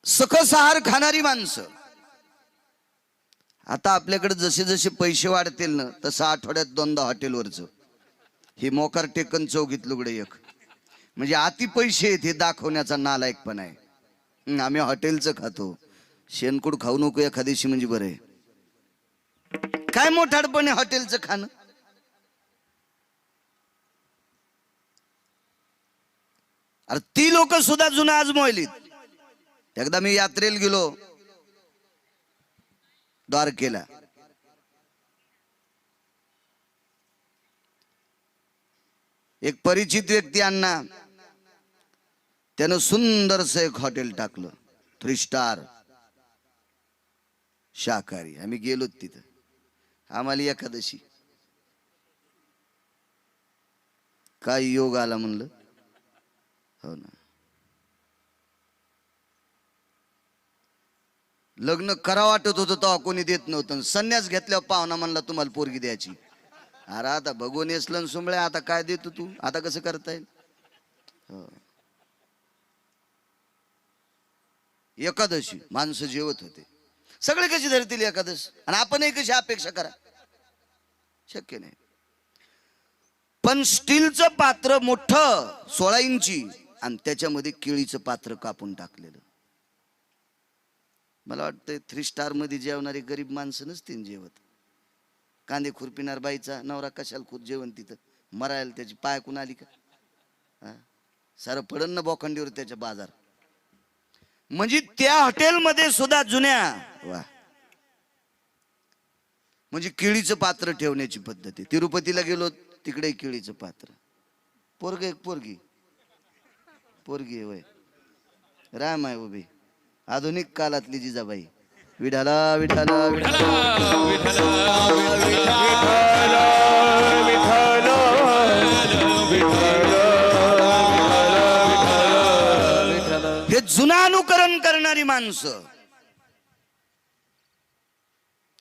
सकस आहार खाणारी माणसं. आता आपल्याकडे जसे जसे पैसे वाढतील ना तसं आठवड्यात दोनदा हॉटेलवरच ही मोकार टेकन चौकीत लुगडे एक म्हणजे अति पैसे आहेत हे दाखवण्याचा नालायकपणा आहे. आम्ही हॉटेलचं खातो, शेणकूड खाऊ नको एखाद्याशी म्हणजे बरं आहे. काय मोठाडपणे हॉटेलचं खाणं. अरे ती लोक सुद्धा जुना आजमोयलीत. एकदा मी यात्रेला गेलो द्वारकेला. एक परिचित व्यक्ती अण्णा त्यानं सुंदरसं एक हॉटेल टाकलं, 3 स्टार शाकाहारी. आम्ही गेलो तिथं. आम्हाला एकादशी काय योग आला म्हणलं. हो ना, लग्न करा वाटत होतं तेव्हा कोणी देत नव्हतं. संन्यास घेतल्यावर पाहुणा म्हणला तुम्हाला पोरगी द्यायची. अरे आता भगवून येसलन सुंबळ्या, आता काय देतो तू, आता कसं करता येईल. एकादशी माणसं जेवत होते. सगळे कशी धरतील एकादश आणि आपणही कशी अपेक्षा करा, शक्य नाही. पण स्टीलचं पात्र मोठं 16 इंची आणि त्याच्यामध्ये केळीचं पात्र कापून टाकलेलं. मला वाटतं 3 स्टार मध्ये जेवणारी गरीब माणसं नसतील जेवत. कांदे खुरपिणार बाईचा नवरा कशाला खूप जेवण तिथं मरायला त्याची पाय कुण आली का. सारं पडन ना बोखंडीवर त्याच्या बाजार. म्हणजे त्या हॉटेलमध्ये सुद्धा जुन्या वा म्हणजे केळीचं पात्र ठेवण्याची पद्धत आहे. तिरुपतीला गेलो तिकडे केळीचं पात्र. पोरग एक पोरगी पोरगी वय राम आहे उभी आधुनिक काळातली जिजाबाई. विठाला विठाला हे जुना अनुकरण करणारी माणसं.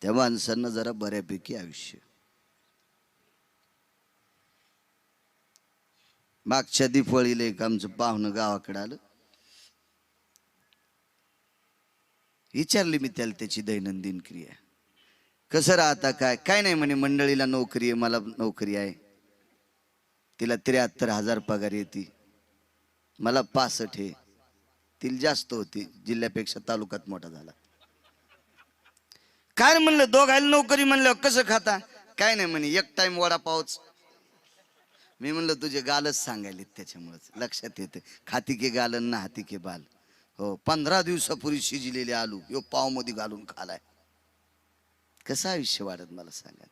त्या माणसांना जरा बऱ्यापैकी आयुष्य. मागच्या दिवाळीला एक आमचं पाहुणं गावाकडे आलं. विचारली मी त्याला त्याची दैनंदिन क्रिया कसं राहता काय. काय नाही म्हणे, मंडळीला नोकरी आहे, मला नोकरी आहे. तिला 73,000 पगार येते, मला 65 आहे. तिला जास्त होती, जिल्ह्यापेक्षा तालुक्यात मोठा झाला. काय म्हणलं दोघायला नोकरी म्हणलं कसं खाता. काय नाही म्हणे, एक टाइम वडापावच. मी म्हणलं तुझे गालच सांगायले त्याच्यामुळेच लक्षात येते. खाती के गालन ना हाती के बाल. हो 15 दिवसापूर्वी शिजलेले आलू यो पाव मध्ये घालून खालाय. कसं आयुष्य वाढत मला सांगा.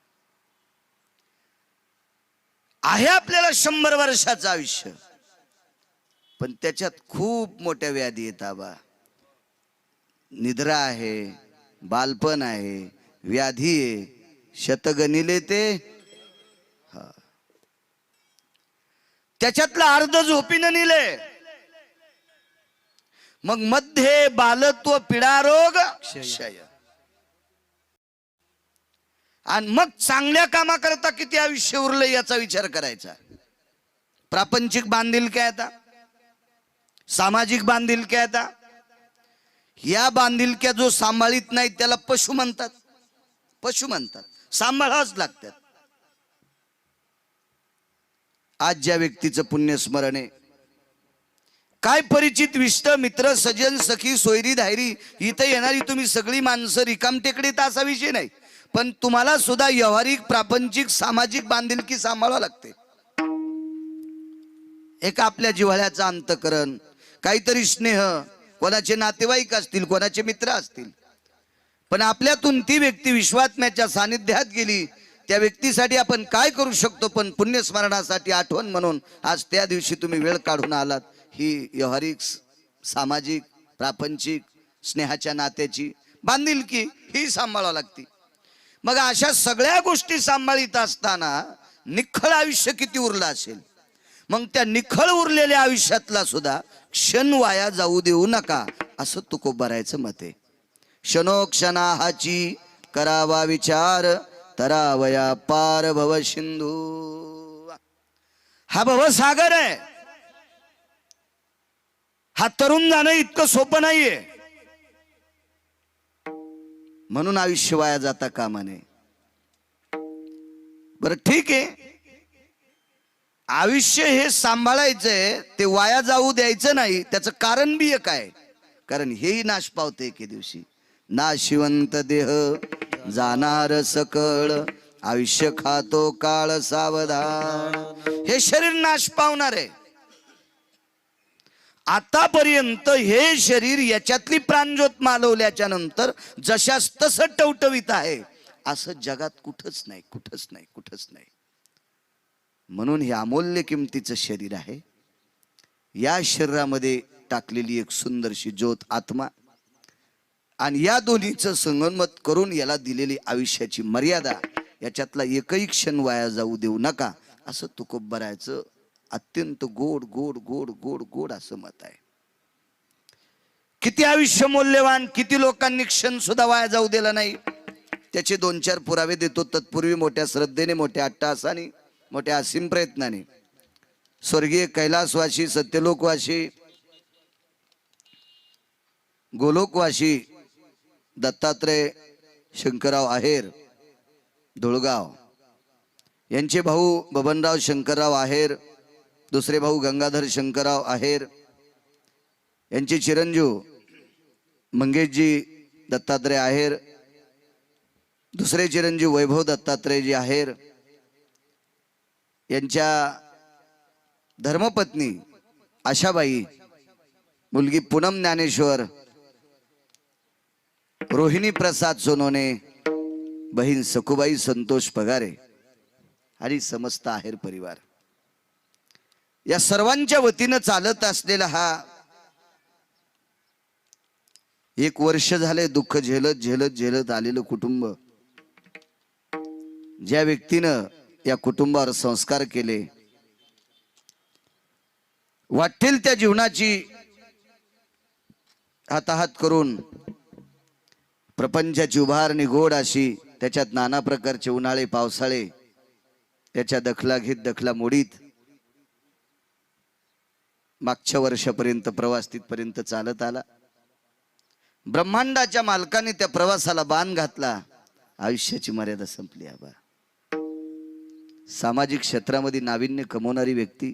आहे आपल्याला 100 वर्षाचं आयुष्य, पण त्याच्यात खूप मोठ्या व्याधी येतात बा. निद्रा आहे, बालपण आहे, व्याधी आहे, शतगणिले ते. त्याच्यातलं अर्ध झोपीनं निले. मग मध्ये बालत्व, पीडारोग, क्षय. आणि मग चांगल्या कामा करता किती आयुष्य उरलं याचा विचार करायचा. प्रापंचिक बांधिलक्या आता, सामाजिक बांधिलक्या आता. या बांधिलक्या जो सांभाळीत नाही त्याला पशु म्हणतात. पशु म्हणतात, सांभाळावंच लागतात. आज ज्या व्यक्तीचं पुण्यस्मरण आहे, काय परिचित विष्ट मित्र सजन सखी सोयरी धायरी इथं येणारी तुम्ही सगळी माणसं रिकाम टेकडीत असा विषय नाही. पण तुम्हाला सुद्धा व्यवहारिक प्रापंचिक सामाजिक बांधिलकी सांभाळावं लागते. एक आपल्या जिव्हाळ्याचं अंतकरण, काहीतरी स्नेह, कोणाचे नातेवाईक असतील, कोणाचे मित्र असतील. पण आपल्यातून ती व्यक्ती विश्वात्म्याच्या सानिध्यात गेली, त्या व्यक्तीसाठी आपण काय करू शकतो. पण पुण्यस्मरणासाठी आठवण म्हणून आज त्या दिवशी तुम्ही वेळ काढून आलात. ही व्यवहारिक सामाजिक प्रापंचिक स्नेहाच्या नात्याची बांधिलकी ही सांभाळावं लागते. मग अशा सगळ्या गोष्टी सांभाळीत असताना निखळ आयुष्य किती उरलं असेल. मग त्या निखळ उरलेल्या आयुष्यातला सुद्धा क्षण वाया जाऊ देऊ नका असं तुकोबारायचं मत आहे. क्षणोक्षणाहाची करावा विचार, तरावया पार भव सिंधू. हा भवसागर आहे. हा तरुण जाणं इतकं सोपं नाहीये. म्हणून आयुष्य वाया जाता कामा नये. बरं ठीक आहे, आयुष्य हे सांभाळायचंय, ते वाया जाऊ द्यायचं नाही. त्याचं कारण बी एक आहे, कारण हेही नाश पावते एके दिवशी. नाशिवंत देह जाणार सकळ, आयुष्य खातो काळ सावधान. हे शरीर नाश पावणार आहे. आतापर्यंत हे शरीर याच्यातली प्राणज्योत मालवल्याच्या नंतर जशास तसं टवटवीत आहे, असं जगात कुठंच नाही, कुठंच नाही, कुठंच नाही. म्हणून हे अमूल्य किमतीचं शरीर आहे. या शरीरामध्ये टाकलेली एक सुंदरशी ज्योत आत्मा, आणि या दोन्हीचं संगनमत करून याला दिलेली आयुष्याची मर्यादा, याच्यातला एकही क्षण वाया जाऊ देऊ नका, असं तुकोबरायचं अत्यंत गोड गोड गोड गोड गोड असं मत आहे. किती आयुष्य मौल्यवान, किती लोकांनी क्षण सुद्धा वाया जाऊ दिला नाही. त्याचे 2-4 पुरावे देतो. तत्पूर्वी मोठ्या श्रद्धेने, मोठ्या अट्टहासाने, मोठ्या असीम प्रयत्नाने स्वर्गीय कैलासवासी, सत्यलोकवासी, गोलोकवासी दत्तात्रय शंकरराव आहेर धुळगाव यांचे भाऊ बबनराव शंकरराव आहेर, दुसरे भाऊ गंगाधर शंकरराव आहेर, यांचे चिरंजीव मंगेशजी दत्तात्रय आहेर, दुसरे चिरंजीव वैभव दत्तात्रयजी आहेर, यांच्या धर्मपत्नी आशाबाई, मुलगी पूनम ज्ञानेश्वर, रोहिणी प्रसाद सोनोने, बहीण सखुबाई संतोष पगारे आणि समस्त आहेर परिवार, या सर्वांच्या वतीनं चालत असलेला हा 1 वर्ष झाले दुःख झेलत झेलत झेलत आलेलं कुटुंब, ज्या व्यक्तीनं या कुटुंबावर संस्कार केले, वाटेल त्या जीवनाची हाताहात करून प्रपंचाची उभारणी गोड अशी, त्याच्यात नाना प्रकारचे उन्हाळे पावसाळे, त्याच्या दखला घेत दखला मोडीत मागच्या वर्षापर्यंत प्रवास तिथपर्यंत चालत आला. ब्रह्मांडाच्या मालकाने त्या प्रवासाला बाण घातला. आयुष्याची मर्यादा संपली. आबा, सामाजिक क्षेत्रामध्ये नाविन्य कमवणारी व्यक्ती,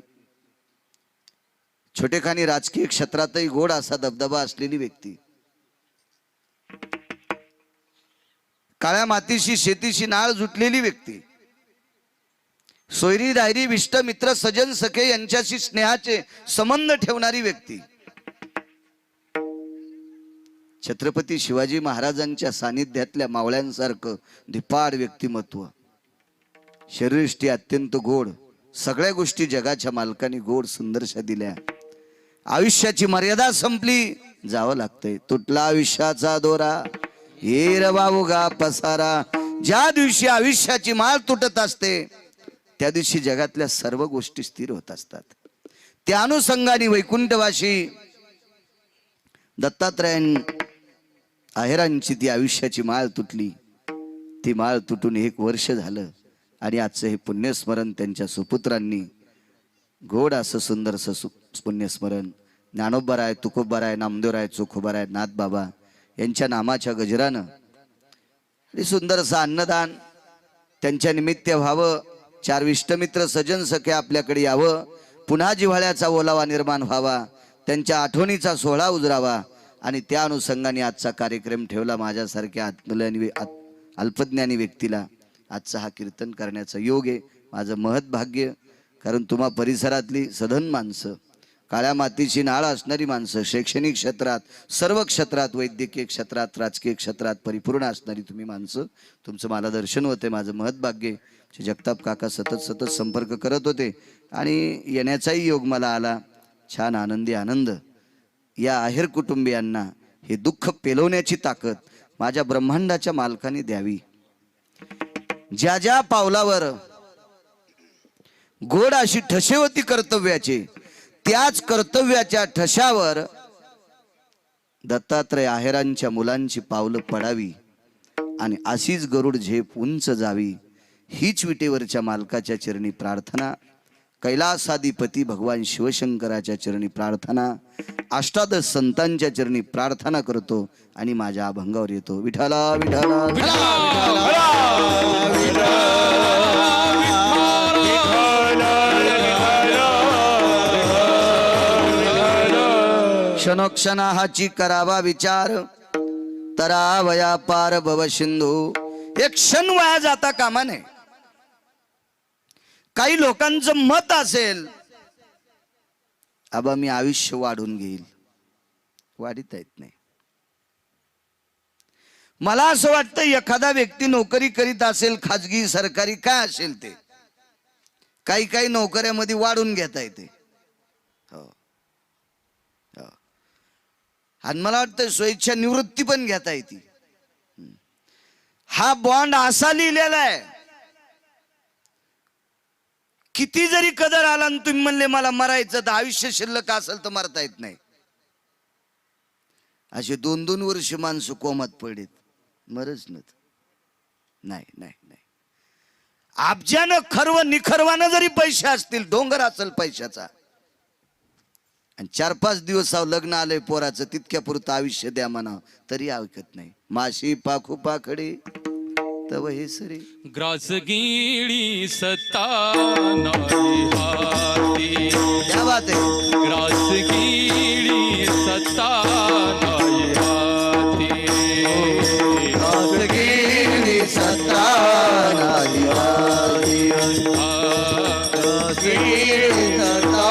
छोटेखानी राजकीय क्षेत्रातही गोड असा दबदबा असलेली व्यक्ती, काळ्या मातीशी शेतीशी नाळ जुटलेली व्यक्ती, सोयरी दायरी विष्ट मित्र सजन सखे यांच्याशी स्नेहाचे संबंध ठेवणारी व्यक्ती, छत्रपती शिवाजी महाराजांच्या सानिध्यातल्या मावळ्यांसारखं धिपाड व्यक्तिमत्व, शरीरष्टी अत्यंत गोड, सगळ्या गोष्टी जगाच्या मालकाने गोड सुंदरशा दिल्या. आयुष्याची मर्यादा संपली, जावं लागतंय. तुटला आयुष्याचा दोरा, येर बाबूगा पसारा. ज्या दिवशी आयुष्याची माळ तुटत असते, त्या दिवशी जगातल्या सर्व गोष्टी स्थिर होत असतात. त्या अनुषंगाने वैकुंठवासी दत्तात्रयन आहेरांची ती आयुष्याची माळ तुटली. ती माळ तुटून 1 वर्ष झालं, आणि आजचं हे पुण्यस्मरण त्यांच्या सुपुत्रांनी गोड असं सुंदरसं पुण्यस्मरण ज्ञानोबराय, तुकोबराय, नामदेवराय, चोखोबराय, नाथबाबा यांच्या नामाच्या गजरानं आणि सुंदरसं अन्नदान त्यांच्या निमित्त व्हावं. 4 विष्टमित्र सजन सखे आपल्याकडे यावं, पुन्हा जिव्हाळ्याचा ओलावा निर्माण व्हावा, त्यांच्या आठवणीचा सोहळा उजरावा, आणि त्या अनुषंगाने आजचा कार्यक्रम ठेवला. माझ्यासारख्या अल्पज्ञानी व्यक्तीला आजचा हा कीर्तन करण्याचा योग आहे. माझं महत् भाग्य, कारण तुम्हा परिसरातली सधन माणसं, काळ्या मातीची नाळ असणारी माणसं, शैक्षणिक क्षेत्रात, सर्व क्षेत्रात, वैद्यकीय क्षेत्रात, राजकीय क्षेत्रात परिपूर्ण असणारी तुम्ही माणसं, तुमचं मला दर्शन होते. माझं महत् भाग्य. जगताप काका सतत संपर्क करत होते आणि येण्याचाही योग मला आला. छान आनंदी आनंद. या आहेर कुटुंबियांना हे दुःख पेलवण्याची ताकद माझ्या ब्रह्मांडाच्या मालकाने द्यावी. ज्या ज्या पावलावर गोड अशी ठशेवती कर्तव्याचे, त्याच कर्तव्याच्या ठशावर दत्तात्रय आहेरांच्या मुलांची पावलं पडावी आणि अशीच गरुड झेप उंच जावी, हीच विटेवरच्या मालकाच्या चरणी प्रार्थना. कैलासाधिपती भगवान शिवशंकराच्या चरणी प्रार्थना, अष्टादश संतांच्या चरणी प्रार्थना करतो आणि माझ्या अभंगावर येतो. विठाला विठाला क्षणोक्षणाची करावा विचार, तरावया पार भव सिंधू. एक क्षण वाया जाता कामा नये. काही लोकांचं मत असेल, आबा मी आयुष्य वाढून घेईल, वाढीत येत नाही. मला असं वाटतं एखादा व्यक्ती नोकरी करीत असेल, खाजगी सरकारी काय असेल ते, काही काही नोकऱ्यामध्ये वाढून घेता येते. हो, आणि मला वाटतं स्वेच्छा निवृत्ती पण घेता येते. हा बॉन्ड असा लिहिलेला आहे, किती जरी कदर आला आणि तुम्ही म्हणले मला मरायचं तर आयुष्य शिल्लक असेल तर मरता येत नाही. असे 2-2 वर्ष माणसं कोमात पडलेत, मरच नाही. अब्जानं खर्व निखर्वानं जरी पैसे असतील, डोंगर असेल पैशाचा, आणि 4-5 दिवस लग्न आलंय पोराचं, तितक्या पुरतं आयुष्य द्या म्हणा तरी ऐकत नाही. माशी पाखू पाखडे तव हे सरे ग्रास गिळी सत्ता नाही हाती. क्या बात आहे. ग्रास गिळी सत्ता नाही हाती. ग्रास गिळी सत्ता नाही हाती. ग्रास गिळी सत्ता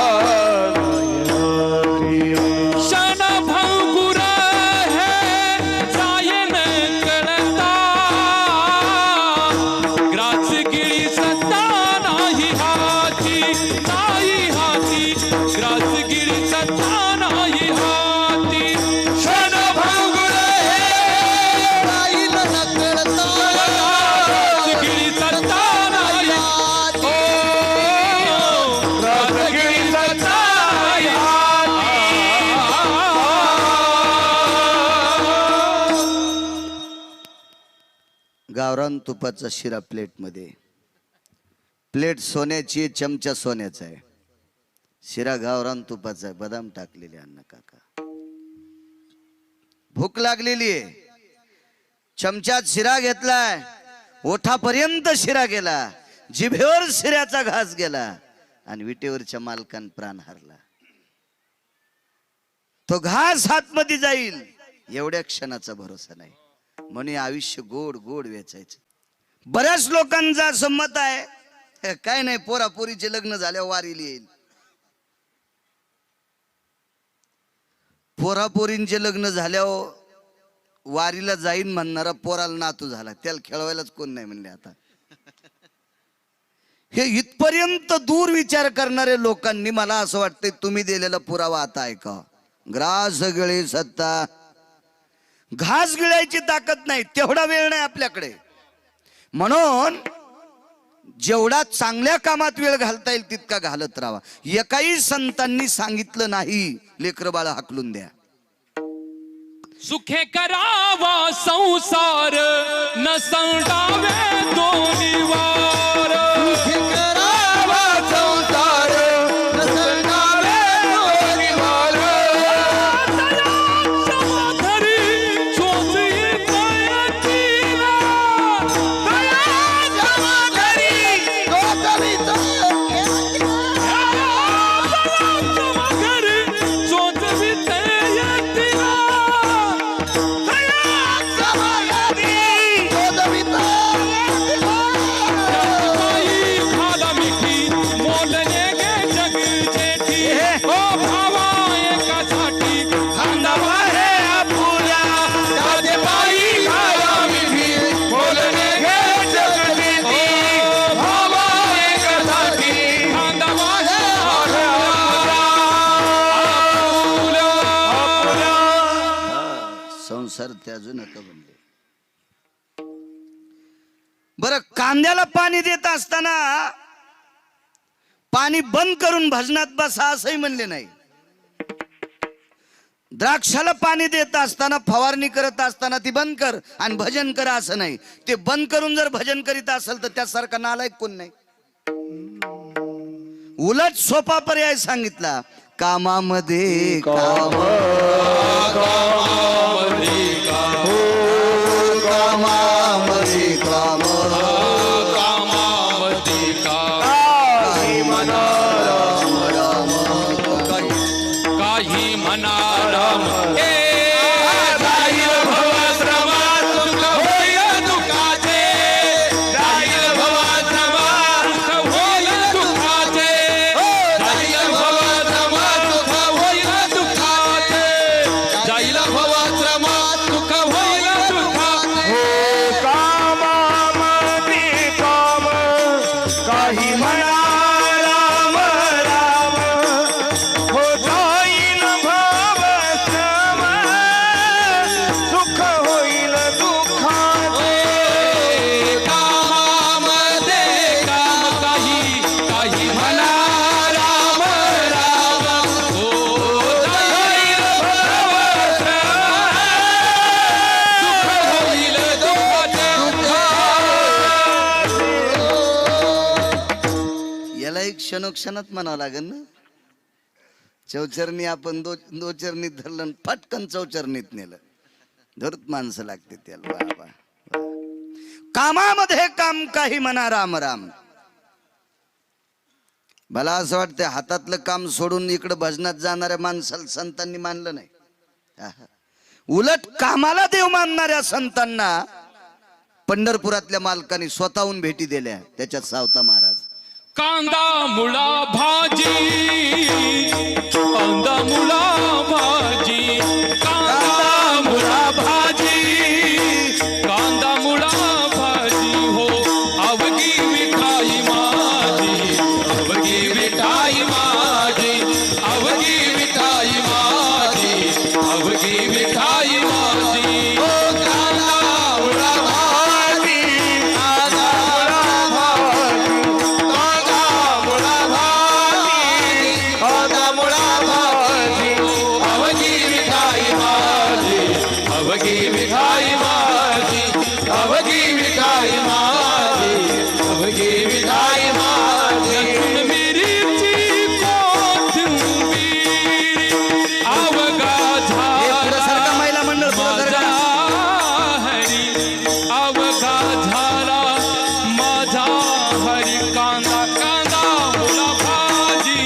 गावरान तुपाचा शिरा प्लेट मध्ये. प्लेट सोन्याची, चमचा सोन्याचा आहे, शिरा गावरान तुपाचा आहे, बदाम टाकलेले. अण्णा काका भूक लागलेली आहे, चमच्यात शिरा घेतलाय, ओठापर्यंत शिरा गेला, जिभेवर शिऱ्याचा घास गेला आणि विटेवरच्या मालकान प्राण हरला. तो घास हातमध्ये जाईल एवढ्या क्षणाचा भरोसा नाही, म्हणून आयुष्य गोड गोड वेचायचं. बऱ्याच लोकांचा असं मत आहे, काय नाही पोरापोरीचे लग्न झाल्यावर वारीला येईल. पोरापोरींचे लग्न झाल्यावर वारीला जाईन म्हणणारा पोराला नातू झाला, त्याला खेळवायलाच कोण नाही म्हणले. आता हे इथपर्यंत दूर विचार करणारे लोकांनी, मला असं वाटतंय तुम्ही दिलेला पुरावा आता ऐका. ग्रास गळे सत्ता, घास गिळायची ताकद नाही, तेवढा वेळ नाही आपल्याकडे. म्हणून जेवढा चांगल्या कामात वेळ घालता येईल तितका घालत राहा. एकाही संतांनी सांगितलं नाही लेकरं बाळ हाकलून द्या. सुखे करावा संसार न संडावे दोन्ही वार. सुखे करावा संसार न संडावे दोन्ही वार. संसार त्याजून नका बनले. बरं, कांद्याला पाणी देत असताना पाणी बंद करून भजनात बसा असंही म्हणले नाही. द्राक्षाला पाणी देत असताना, फवारणी करत असताना ती बंद कर आणि भजन कर असं नाही. ते बंद करून जर भजन करीत असेल तर त्यासारखा नालायक कोण नाही. उलट सोपा पर्याय सांगितला, कामामध्ये काम, कामामध्ये काम, कामामध्ये काम, कामामध्ये काम, काही म्हणा राम राम, काही म्हणा राम, हे जाईल भवश्रमात सुख होईल दुःखाचे, जाईल भवश्रमात सुख होईल दुःखाचे, जाईल भवश्रमात सुख होईल दुःखाचे, जाईल भवश्रमात सुख होईल दुःखाचे. कामामध्ये काम, काही म्हणा राम राम, हो जाईल भवश्रम, सुख होईल दुःखाचे. कामामध्ये काम, काही म्हणा राम राम, हो जाईल भवश्रम, सुख होईल दुःखाचे. याला एक क्षणोक्षणात म्हणावं लागेल ना. चौचरणी आपण दोचरणीत धरलं आणि पटकन चौचरणीत नेलं, धरत माणसं लागते त्याला. बाबा, कामामध्ये काम, काही म्हणा राम राम. मला असं वाटतं हातातलं काम सोडून इकडं भजनात जाणाऱ्या माणसाला संतांनी मानलं नाही. आहा. उलट कामाला देव मानणाऱ्या संतांना पंढरपुरातल्या मालकांनी स्वतःहून भेटी दिल्या. त्याच्यात सावता महाराज. कांदा मुळा भाजी, कांदा मुळा भाजी, कांदा मुळा भाजी, कांदा मुळा भाजी, हो अवघी विठाई माझी, अवघी विठाई माझी, अवघी विठाई माझी, अवघी विठाई माझी. हो कांदा मुळा भाजी, कांदा मुळा भाजी, कांदा मुळा भाजी, अवघी विठाई माझी, अवघी विठाई माझी, अवघी विठाई माझी, अवघी विठाई माझी. लसूण मिरची कोथिंबीर अवघा पुढं सारखा झाला महिला मंडळ पुढं माझा सारखा. हरी, अवघा झाला माझा हरी. कांदा कांदा मुळा भाजी,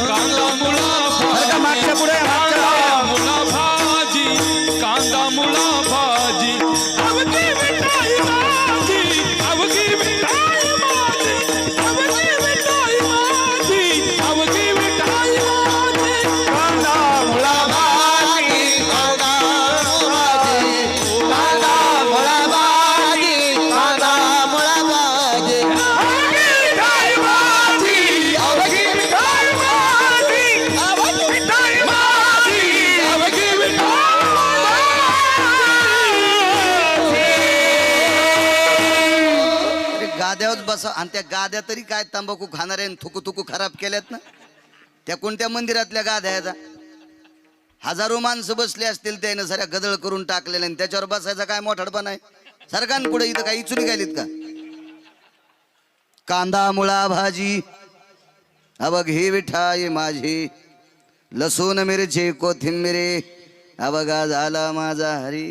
कांदा मुळा सारखा मागच्या भाजी, पुढे, मागच्या कांदा मुळा भाजी, कांदा मुळा भाजी, अवघी मिठाई माझी, अवघी मिठाई माझी, अवघी मिठाई माझी, अवघी मिठाई माझी. कांदा मुळा भाजी, कांदा भाजी, कांदा मुळा भाजी, कांदा मुळा भाजी, अवघी मिठाई माझी, अवघी मिठाई माझी, अवघी मिठाई माझी, अवघी मिठाई अरे गाद्यावर बसा. आणि त्या गाद्या तरी काय तंबाखू खाणारे थुकू थुकू खराब केल्यात ना. त्या कोणत्या मंदिरातल्या गाद्या आहेत? हजारो माणसं बसले असतील, त्यानं साऱ्या गदळ करून टाकलेल्या, आणि त्याच्यावर बसायचा काय मोठाडपणा आहे? सरकार पुढे इथं काही इचुरी गायलीत का? कांदा मुळा भाजी, अवघी विठाई माझी, लसूण मिरची कोथिंबिरी अवघा झाला माझा हरी.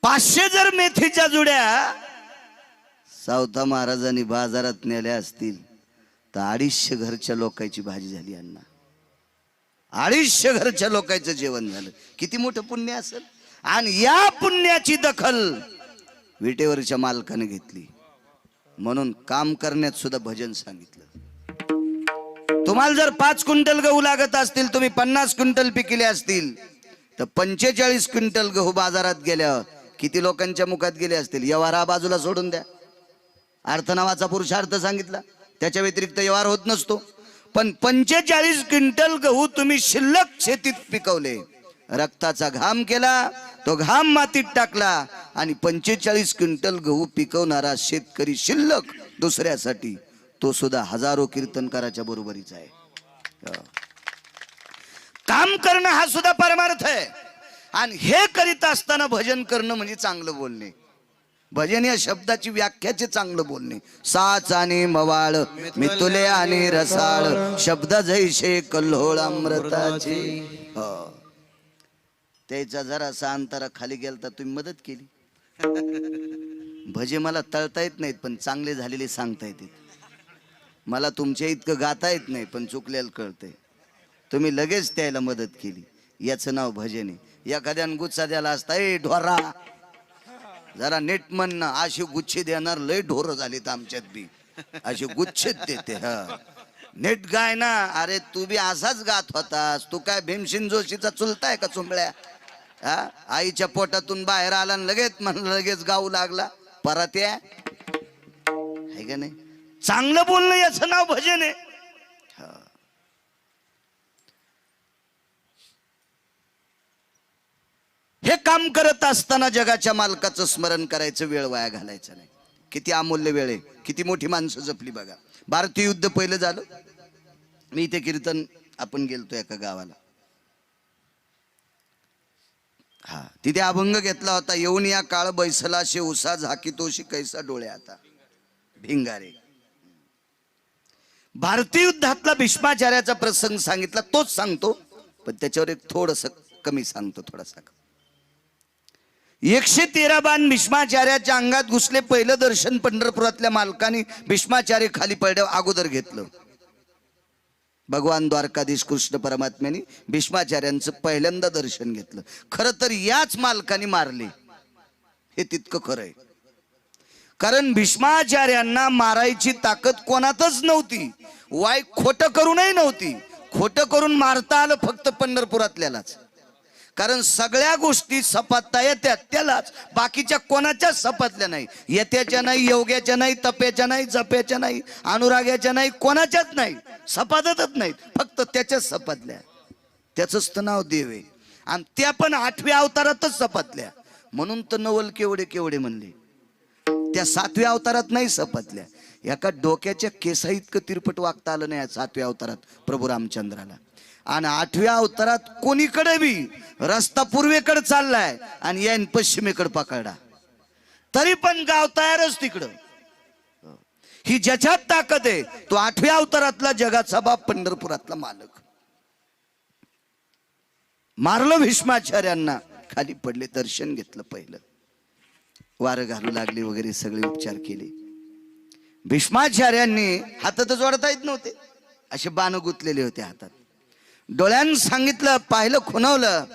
500 जर मेथीच्या जुड्या सावता महाराजांनी बाजारात नेल्या असतील तर 250 घरच्या लोकांची भाजी झाली. अण्णा 250 घरच्या लोकांचं जेवण झालं. किती मोठं पुण्य असेल. आणि या पुण्याची दखल विटेवरच्या मालकाने घेतली. म्हणून काम करण्यात सुद्धा भजन सांगितलं. तुम्हाला जर 5 क्विंटल गहू लागत असतील, तुम्ही 50 क्विंटल पिकले असतील, तर 45 क्विंटल गहू बाजारात गेल्यावर किती लोकांच्या मुखात गेले असतील? व्यवहार हा बाजूला सोडून द्या. अर्थ नावाचा पुरुषार्थ सांगितला, त्याच्या व्यतिरिक्त व्यवहार होत नसतो. पण 45 क्विंटल गहू तुम्ही शिल्लक शेतीत पिकवले, रक्ताचा घाम केला, तो घाम मातीत टाकला, आणि 45 क्विंटल गहू पिकवणारा शेतकरी शिल्लक दुसऱ्यासाठी, तो सुद्धा हजारो कीर्तनकाराच्या बरोबरीचा आहे. काम करणं हा सुद्धा परमार्थ आहे. आणि हे करीत असताना भजन करणं म्हणजे चांगलं बोलणे. भजन या शब्दाची व्याख्याचे चांगलं बोलणे. साच आणि मवाळ मितुले आणि रसाळ शब्द जैसे कल्होळ अमृताचे. त्याचा जरासा अंतरा खाली गेला तर तुम्ही मदत केली. भजे मला तळता येत नाहीत पण चांगले झालेले सांगता येतात. मला तुमच्या इतकं गाता येत नाही पण चुकलेलं कळतंय. तुम्ही लगेच त्याला मदत केली. याचं नाव भजन आहे. एखाद्यानं गुच्छा द्यायला असता ए ढोरा जरा नीट म्हणणं. अशी गुच्छे देणार लय ढोर झालीत आमच्यात बी. अशी गुच्छेच देते. हा नीट गाय ना. अरे तू बी असाच गात होतास. तू काय भीमसेन जोशीचा चुलताय का चुंबळ्या? हा आईच्या पोटातून बाहेर आला आणि लगेच म्हणलं लगेच गाऊ लागला. परत या आहे का नाही. चांगलं बोलणं याचं नाव भजन आहे. हे काम करत असताना जगाच्या मालकाचं स्मरण करायचं. वेळ वाया घालायचं नाही. किती अमूल्य वेळ आहे. किती मोठी माणसं जपली बघा. भारतीय युद्ध पहिलं झालं. मी इथे कीर्तन आपण गेलतो एका गावाला. हा तिथे अभंग घेतला होता. येऊन या काळ बैसला शे उसा झाकीतोशी कैसा डोळे आता भिंगारे. भारतीय युद्धातला भीष्माचार्याचा प्रसंग सांगितला तोच सांगतो पण त्याच्यावर एक थोडस कमी सांगतो. थोडासा 113 बाण भीष्माचार्याच्या अंगात घुसले. पहिलं दर्शन पंढरपुरातल्या मालकाने भीष्माचार्य खाली पडल्या अगोदर घेतलं. भगवान द्वारकाधीश कृष्ण परमात्म्याने भीष्माचार्यांचं पहिल्यांदा दर्शन घेतलं. खरं तर याच मालकाने मारले हे तितकं खरं आहे. कारण भीष्माचार्यांना मारायची ताकद कोणातच नव्हती. वाय खोटं करूनही नव्हती. खोटं करून मारता आलं फक्त पंढरपुरातल्यालाच. कारण सगळ्या गोष्टी सपातता येत्यात त्यालाच. बाकीच्या कोणाच्याच सपातल्या नाही. येत्याच्या नाही, योग्याच्या नाही, तप्याच्या नाही, जप्याच्या नाही, अनुरागाच्या नाही, कोणाच्याच नाही. सपातच नाहीत. फक्त त्याच्याच सपातल्या. त्याचंच तर नाव देव आहे. आणि त्या पण 8व्या अवतारातच सपातल्या. म्हणून तर नवल केवढे केवढे म्हणले. त्या 7व्या अवतारात नाही सपातल्या. एका डोक्याच्या केसा इतकं तिरपट वागता आलं नाही 7व्या अवतारात प्रभू रामचंद्राला. आणि 8व्या अवतारात कोणीकडे बी रस्ता पूर्वेकडे चाललाय आणि यान पश्चिमेकडे पकडा तरी पण गाव तयारच तिकडं. ही ज्याच्यात ताकद आहे तो 8व्या अवतारातला जगाचा बाप पंढरपुरातला मालक. मारलं भीष्माचार्यांना. खाली पडले. दर्शन घेतलं. पहिलं वारं घालू लागले वगैरे सगळे उपचार केले. भीष्माचार्यांनी हातात जोडता येत नव्हते. असे बाण गुतलेले होते हातात. डोळ्यानं सांगितलं, पाहिलं, खुणवलं.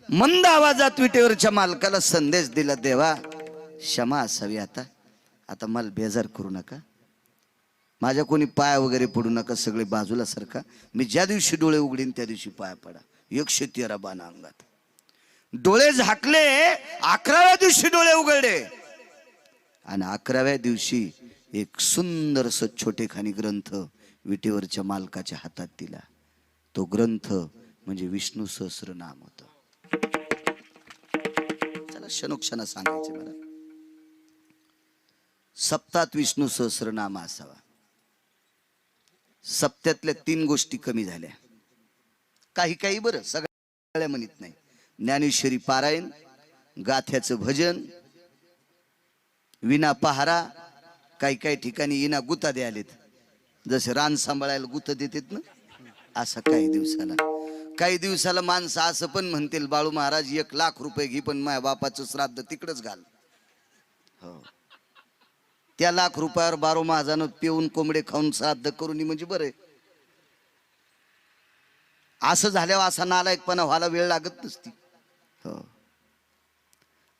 मंद आवाजात विटेवरच्या मालकाला संदेश दिला. देवा क्षमा असावी. आता मला बेजार करू नका. माझ्या कोणी पाय वगैरे पडू नका. सगळे बाजूला सरका. मी ज्या दिवशी डोळे उघडीन त्या दिवशी पाया पडा. 113 बाण अंगात. डोळे झाकले. 11व्या दिवशी डोळे उघडले आणि 11व्या दिवशी एक सुंदरस छोटेखानी ग्रंथ विटेवरच्या मालकाच्या हातात दिला. तो ग्रंथ म्हणजे विष्णू सहस्रनाम होत. चला क्षणोक्षण सांगायचे मला. सप्तात विष्णू सहस्रनाम असावा. सप्त्यातल्या 3 गोष्टी कमी झाल्या. काही बरं सगळ्या म्हणत नाही. ज्ञानेश्वरी पारायण, गाथ्याचं भजन, विना पहारा. काही ठिकाणी इना गुता द्यालेत. जसे रान सांभाळायला गुत देतात ना असं. काही दिवसाला माणसं असं पण म्हणतील बाळू महाराज 1 लाख रुपये घे पण माझ्या बापाचं श्राद्ध तिकडच घाल. हो त्या 1 लाख रुपयावर 12 महाजानं पिऊन कोंबडे खाऊन श्राद्ध करून म्हणजे बरं. असं झाल्यावर असा नालायकपणा व्हायला वेळ लागत नसती. हो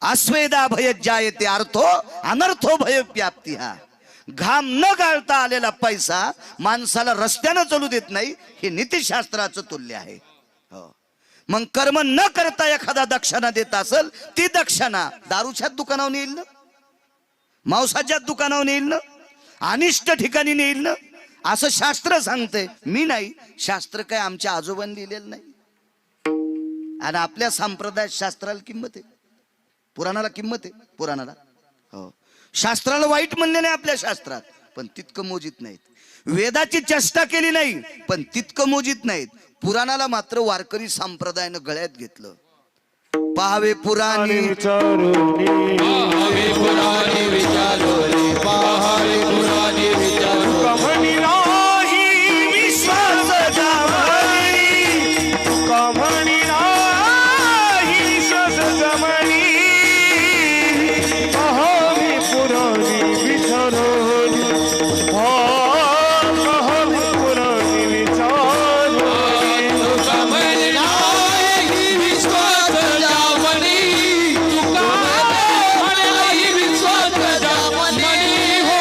अस्वेदा भय जायते अर्थो अनर्थो भय व्याप्ती. हा घाम न गाळता आलेला पैसा माणसाला रस्त्यानं चालू देत नाही. हे नीतिशास्त्राचं तुल्य आहे. हो मग कर्म न करता एखादा दक्षिणा देत असेल ती दक्षिणा दारूच्याच दुकानावर येईल ना, मांसाच्याच दुकानावर येईल ना, अनिष्ट ठिकाणी नेईल ना. असं शास्त्र सांगते. मी नाही. शास्त्र काय आमच्या आजोबांनी लिहिलेलं नाही. आणि आपल्या संप्रदायात शास्त्राला किंमत आहे. पुराणाला किंमत आहे. पुराणाला हो शास्त्राला वाईट म्हणले नाही आपल्या शास्त्रात पण तितकं मोजित नाहीत. वेदाची चेष्टा केली नाही पण तितकं मोजित नाहीत. पुराणाला मात्र वारकरी संप्रदायानं गळ्यात घेतलं. पाहावे पुराणी पाहावे पुराणी विचारो रे पाहावे पुराणी विचारो कमणी नाही विश्वास जमणी कमणी नाही विश्वास जमणी पाहावे पुराणी विचारोनी पाहावे पुराणी विचारोनी कमल नाही विश्वास जामणी तुका नाही विश्वास जामणी हो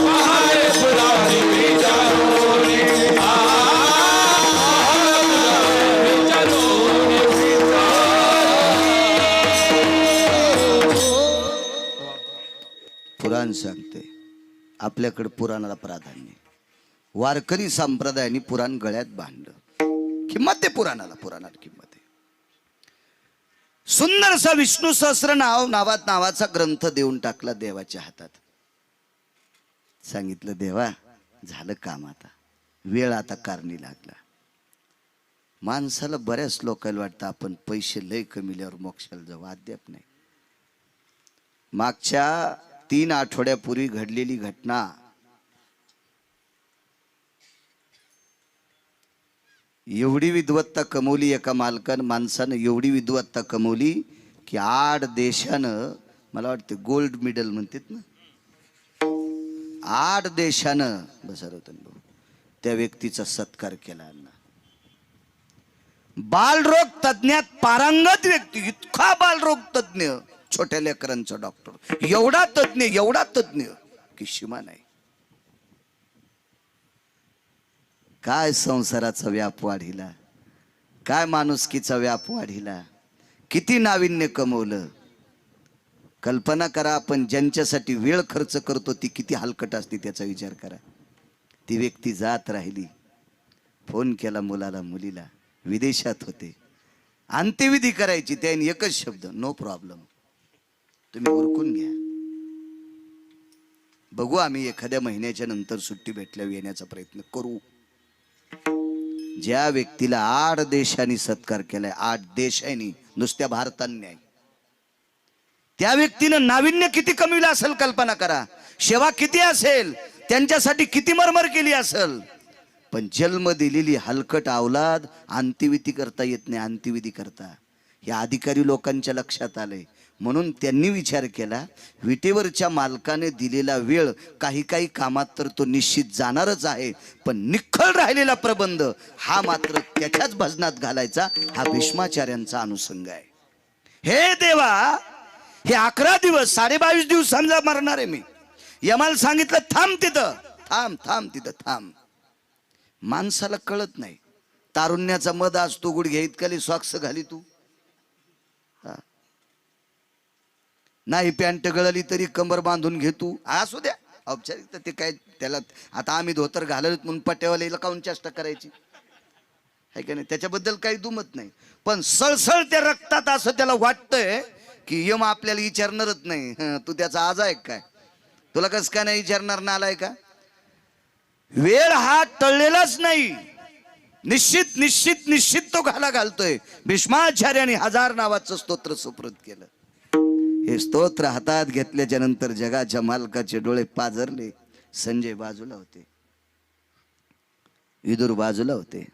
पाहावे पुराणी विचारो रे पुराण सांगते आपल्याकडे पुराणाला प्राधान्य आहे. वारकरी संप्रदायाने पुराण गळ्यात बांधलं. किंमत आहे पुराणाला, पुराणाला किंमत आहे. सुंदरसा विष्णू सहस्र नावाचा ग्रंथ देऊन टाकला देवाच्या हातात. सांगितलं देवा झालं काम, आता वेळ आता कारणी लागला. माणसाला बऱ्याच लोकांना वाटतं आपण पैसे लय कमील्यावर मोक्षाला जाऊ, अद्याप नाही. मागच्या 3 आठवड्यापूर्वी घडलेली घटना, एवढी विद्वत्ता कमवली एका माणसानं एवढी विद्वत्ता कमवली की 8 देशानं, मला वाटतं गोल्ड मेडल म्हणतात ना, 8 देशानं त्या व्यक्तीचा सत्कार केला. बालरोग तज्ञात पारंगत व्यक्ती, इतका बालरोग तज्ञ, छोट्या लेकरांचा डॉक्टर, एवढा तज्ञ की सीमा नाही. काय संसाराचा व्याप वाढिला, काय माणुसकीचा व्याप वाढिला, किती नाविन्य कमवलं. कल्पना करा, आपण ज्यांच्यासाठी वेळ खर्च करतो ती किती हलकट असते त्याचा विचार करा. ती व्यक्ती जात राहिली, फोन केला मुलाला मुलीला, विदेशात होते, अंत्यविधी करायची, त्याने एकच शब्द, नो प्रॉब्लेम, तुम्ही उरकून घ्या, बघू आम्ही एखाद्या महिन्याच्या नंतर सुट्टी भेटल्यावर येण्याचा प्रयत्न करू. ज्या व्यक्तीला 8 देशांनी सत्कार केलाय, 8 देशांनी, नुसत्या भारताने नाही, त्या व्यक्तीनं नाविन्य किती कमीला असेल कल्पना करा, सेवा किती असेल, त्यांच्यासाठी किती मरमर केली असेल. पण जन्म दिलेली हलकट अवलाद अंत्यविधी करता येत नाही. अंत्यविधी करता या अधिकारी लोकांच्या लक्षात आलंय, म्हणून त्यांनी विचार केला, विटेवरच्या मालकाने दिलेला वेळ काही काही कामात तर तो निश्चित जाणारच आहे, पण निखळ राहिलेला प्रबंध हा मात्र त्याच्याच भजनात घालायचा. हा भीष्माचार्यांचा अनुषंग आहे. हे देवा, हे 11 दिवस 22.5 दिवस समजा मरणार आहे मी. यमाला सांगितलं थांब तिथं, थांब तिथं थांब. माणसाला कळत नाही, तारुण्याचा मद असतो, गुडघ्या इतकाली सॉक्स घाली तू, नाही पॅन्ट गळली तरी कंबर बांधून घे तू, असू द्या औपचारिकता. ते काय त्याला, आता आम्ही धोतर घालत म्हणून पट्यावाला काऊन चेष्टा करायची आहे का नाही, त्याच्याबद्दल काही दुमत नाही. पण सळसळ त्या रक्तात असं त्याला वाटतंय की यम आपल्याला विचारणारच नाही, तू त्याचा आज आहे काय, तुला कस काय नाही विचारणार, नालाय का. वेळ हा टळलेलाच नाही, निश्चित निश्चित निश्चित तो घालतोय. भीष्माचार्याने 1000 नावाचं स्तोत्र सुप्रत केलं. हे स्तोत्र हातात घेतल्याच्या नंतर जगाच्या मालकाचे डोळे पाजरले. संजय बाजूला होते, विदुर बाजूला होते.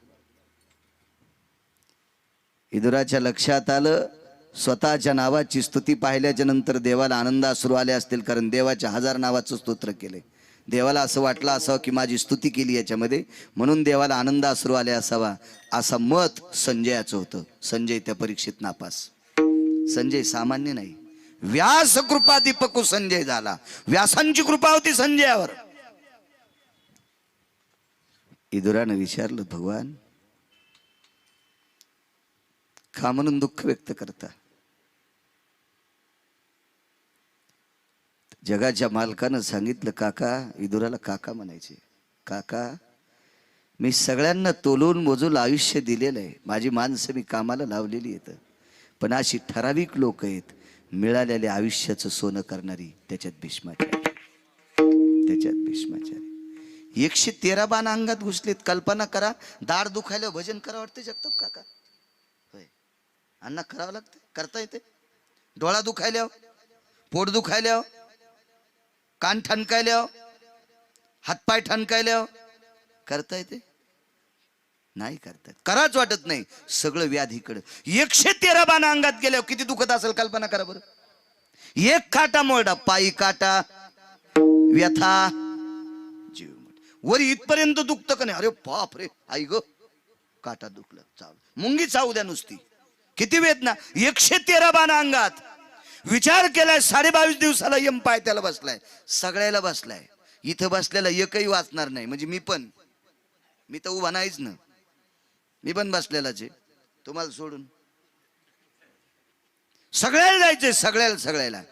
विदुराच्या लक्षात आलं, स्वतःच्या नावाची स्तुती पाहिल्याच्या नंतर देवाला आनंदाश्रू आले असतील, कारण देवाच्या 1000 नावाचं स्तोत्र केले. देवाला असं वाटलं असावं की माझी स्तुती केली याच्यामध्ये, म्हणून देवाला आनंदाश्रू आले असावा, असं मत संजयाचं होतं. संजय त्या परीक्षेत नापास. संजय सामान्य नाही, व्यास कृपा दीपकू संजय झाला. व्यासांची कृपा होती संजयावर. विदुरानं विचारलं, भगवान का म्हणून दुःख व्यक्त करता. जगाच्या मालकानं सांगितलं, काका, विदुराला काका म्हणायचे, काका मी सगळ्यांना तोलून मोजून आयुष्य दिलेलं आहे, माझी माणसं मी कामाला लावलेली आहेत, पण अशी ठराविक लोक आहेत मिळालेल्या आयुष्याचं सोनं करणारी, त्याच्यात भीष्माचार्य. 113 बाण अंगात घुसलेत. कल्पना करा, दाढ दुखायला भजन करा वाटते जगताप काका. होय, अण्णा करावं लागतं, करता येते. डोळा दुखायल्यावर, पोट दुखायल्यावर, कान ठणकायल्यावर, हातपाय ठणकायल्यावर करता येते? नाही करता येत. कराच वाटत नाही. सगळं व्याधीकडे. 113 बाण अंगात गेल्यावर किती दुखत असेल कल्पना करा बरं. एक काटा मोरडा, पायी काटा, व्यथा, जीव वर इथपर्यंत दुखतं का नाही? अरे बाप रे, आई ग काटा दुखलं, चाव मुंगी चावू द्या नुसती, किती वेदना. 113 बाण अंगात. विचार केलाय 22.5 दिवसाला यम पाय त्याला बसलाय, सगळ्याला बसलाय. इथं बसलेला एकही वाचणार नाही. म्हणजे मी तर उभा नाहीच ना, मी पण बसलेलाच आहे तुम्हाला सोडून. सगळ्याला जायचंय, सगळ्याला.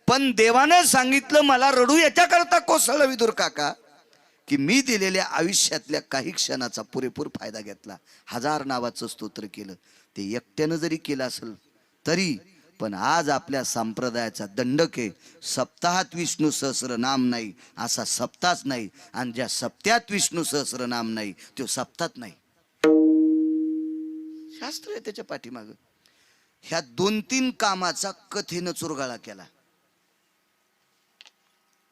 पण देवानं सांगितलं मला रडू याच्याकरता कोसळलं विदुर काका, की मी दिलेल्या आयुष्यातल्या काही क्षणाचा पुरेपूर फायदा घेतला. 1000 नावाचं स्तोत्र केलं, ते एकट्यानं जरी केलं असेल तरी. पण आज आपल्या संप्रदायाचा दंडक आहे, सप्ताहात विष्णू सहस्र नाम नाही असा सप्ताहच नाही, आणि ज्या सप्त्यात विष्णू सहस्र नाम नाही तो सप्ताहात नाही. शास्त्र आहे त्याच्या पाठीमाग. ह्या 2-3 कामाचा कथेनं चुरगाळा केला.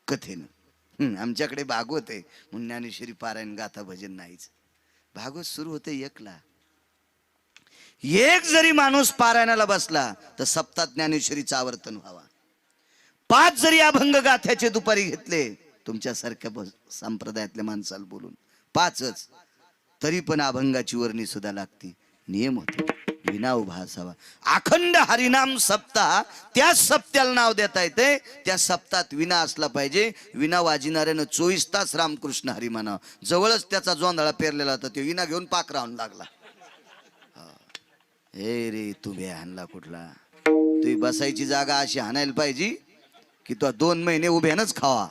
कथेनं. आमच्याकडे भागवत आहे म्हणून ज्ञानेश्वरी पारायण गाथा भजन नाहीच. भागवत सुरू होते 1ला. एक जरी माणूस पारायणाला बसला तर सप्ताह ज्ञानेश्वरीचं आवर्तन व्हावा. 5 जरी अभंग गाथ्याचे दुपारी घेतले तुमच्यासारख्या संप्रदायातल्या माणसाला बोलून, 5च, तरी पण अभंगाची वर्णी सुद्धा लागती. नियम होतो, विना उभा असावा. अखंड हरिनाम सप्ताह, त्या सप्त्याला नाव देता येते. त्या सप्ताहात विना असला पाहिजे. विना वाजिणाऱ्यानं 24 तास रामकृष्ण हरी म्हणा. जवळच त्याचा जोंधळा पेरलेला होता, तो विना घेऊन पाक राहून लागला. हे रे तू बे हाणला कुठला? तुझी बसायची जागा अशी हाणायला पाहिजे की तो 2 महिने उभ्यानच खावा.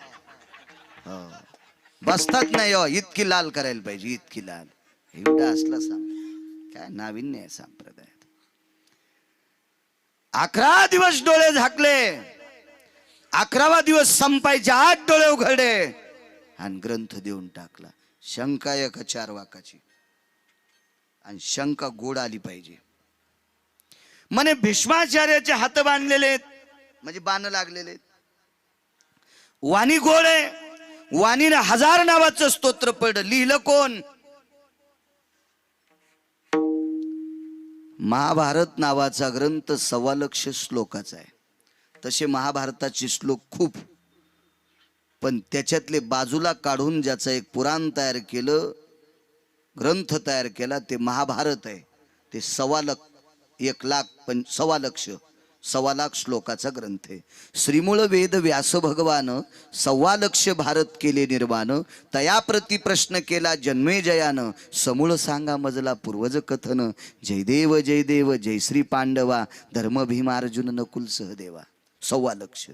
बसतात नाही हो, इतकी लाल करायला पाहिजे, इतकी लाल. एवढा असला काय नाविन्य आहे संप्रदायात. 11 दिवस डोळे झाकले, 11वा दिवस संपायचे 8 डोळे उघडे आणि ग्रंथ देऊन टाकला. शंका 1 वाकाची, आणि शंका गोड आली पाहिजे. म्हणे भीष्माचार्याचे हात बांधलेले, म्हणजे बाण लागलेले. वाणी गोड आहे, वाणीने 1000 नावाचं स्तोत्र पडलं. लिहिलं कोण? महाभारत नावाचा ग्रंथ 1.25 लाख श्लोकाचा आहे. तसे महाभारताचे श्लोक खूप, पण त्याच्यातले बाजूला काढून ज्याचं एक पुराण तयार केलं, ग्रंथ तयार केला, ते महाभारत आहे. ते 1.25 लाख श्लोकाचा ग्रंथ आहे. श्रीमूळ वेद व्यास भगवान 1.25 लाख भारत केले निर्माण. तयाप्रती प्रश्न केला जन्मे जयान. समूळ सांगा मजला पूर्वज कथन. जयदेव जयदेव जय श्री पांडवा. धर्म भीमार्जुन नकुल सहदेवा. 1.25 लाख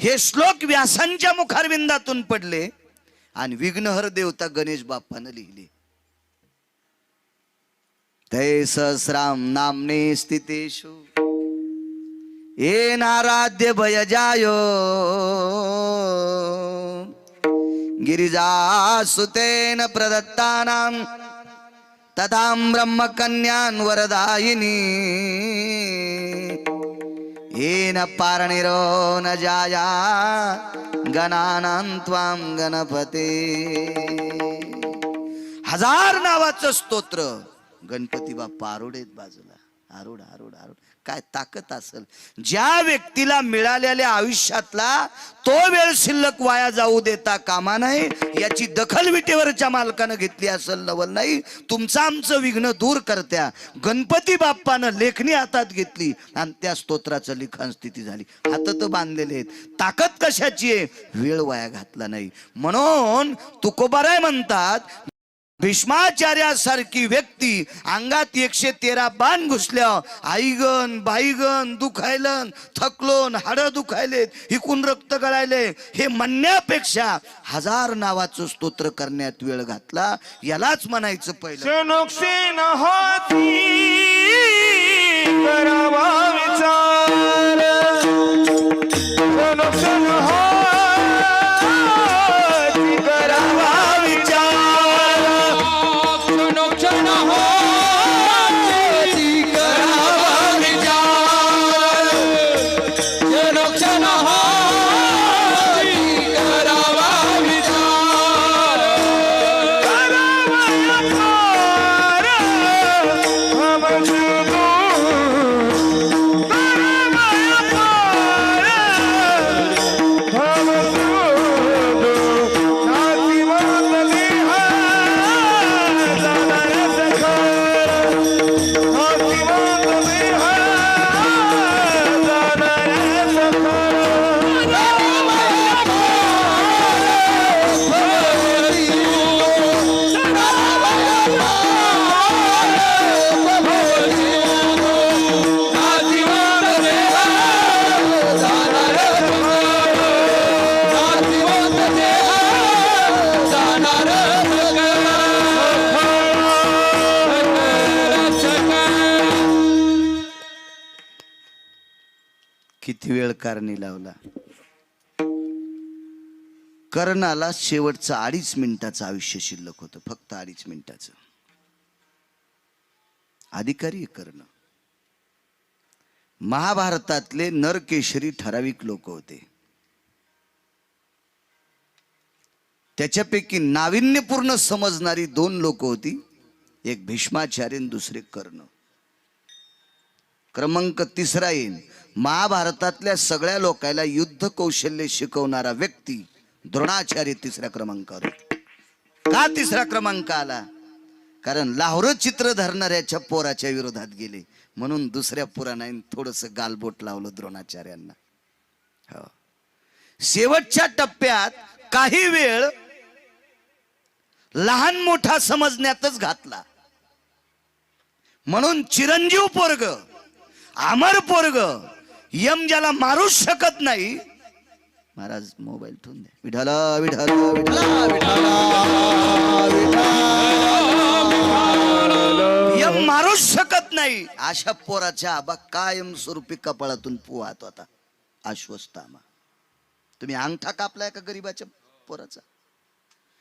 हे श्लोक व्यासांच्या मुखारविंदातून पडले आणि विघ्नहर देवता गणेश बाप्पानं लिहिले. तै सहस्राम नामने स्थितेषु ये नाराध्य भयजायो. गिरिजासुतेन प्रदत्तानां तथां ब्रह्मकन्यान् वरदायिनी. येन पारणिरो न जाया गणानां त्वां गणपते. 1000 नावाचं स्तोत्र. गणपती बाप्पा आरोडेत बाजूला. आरोड आरोड आरोड. काय ताकद असेल. ज्या व्यक्तीला मिळालेल्या आयुष्यातला तो वेळ शिल्लक वाया जाऊ देता कामा नये, याची दखल विटेवरच्या मालकानं घेतली असेल नवल नाही. तुमचं आमचं विघ्न दूर करत्या गणपती बाप्पानं लेखणी हातात घेतली आणि त्या स्तोत्राचं लिखाण स्थिती झाली. हात तर बांधलेले आहेत. ताकद कशाची आहे? वेळ वाया घातला नाही. म्हणून तुकोबाराय म्हणतात, भीष्माचार्यासारखी व्यक्ती अंगात 113 बाण घुसल्या, आईगन बाईगन दुखायलन, थकलोन, हाड दुखायलेत, हिकून रक्त गळायले, हे म्हणण्यापेक्षा 1000 नावाचं स्तोत्र करण्यात वेळ घातला. यालाच म्हणायचं पहिलं क्षणोक्षण हाती करावा विचार. क्षणोक्षण हाती करावा क्षण हाती करावा विचार. किती वेळ कारणी लावला. कर्णाला शेवटचं 2.5 मिनिटाचं आयुष्य शिल्लक होतं, फक्त 2.5 मिनिटाचं. अधिकारी आहे कर्ण. महाभारतातले नरकेशरी ठराविक लोक होते. त्याच्यापैकी नाविन्यपूर्ण समजणारी 2 लोक होती, एक भीष्माचार्य आणि दुसरे कर्ण. क्रमांक 3 येईल. महाभारतातल्या सगळ्या लोकांना युद्ध कौशल्य शिकवणारा व्यक्ती द्रोणाचार्य 3ऱ्या क्रमांकावर. का 3रा क्रमांक आला? कारण लाहोर चित्र धरणाऱ्याच्या पोराच्या विरोधात गेले म्हणून दुसऱ्या पुराणाने थोडस गालबोट लावलं द्रोणाचार्यांना. हो. शेवटच्या टप्प्यात काही वेळ लहान मोठा समजण्यातच घातला म्हणून चिरंजीव पोरग, अमर पोरग, यम ज्याला मारूच शकत नाही. महाराज मोबाईल ठेवून द्या. विठाला विठाला विठाला यम मारूच शकत नाही अशा पोराच्या आबा कायम स्वरूपी कपाळातून पुहात होता अश्वत्थामा. तुम्ही अंगठा कापलाय का गरीबाच्या पोराचा?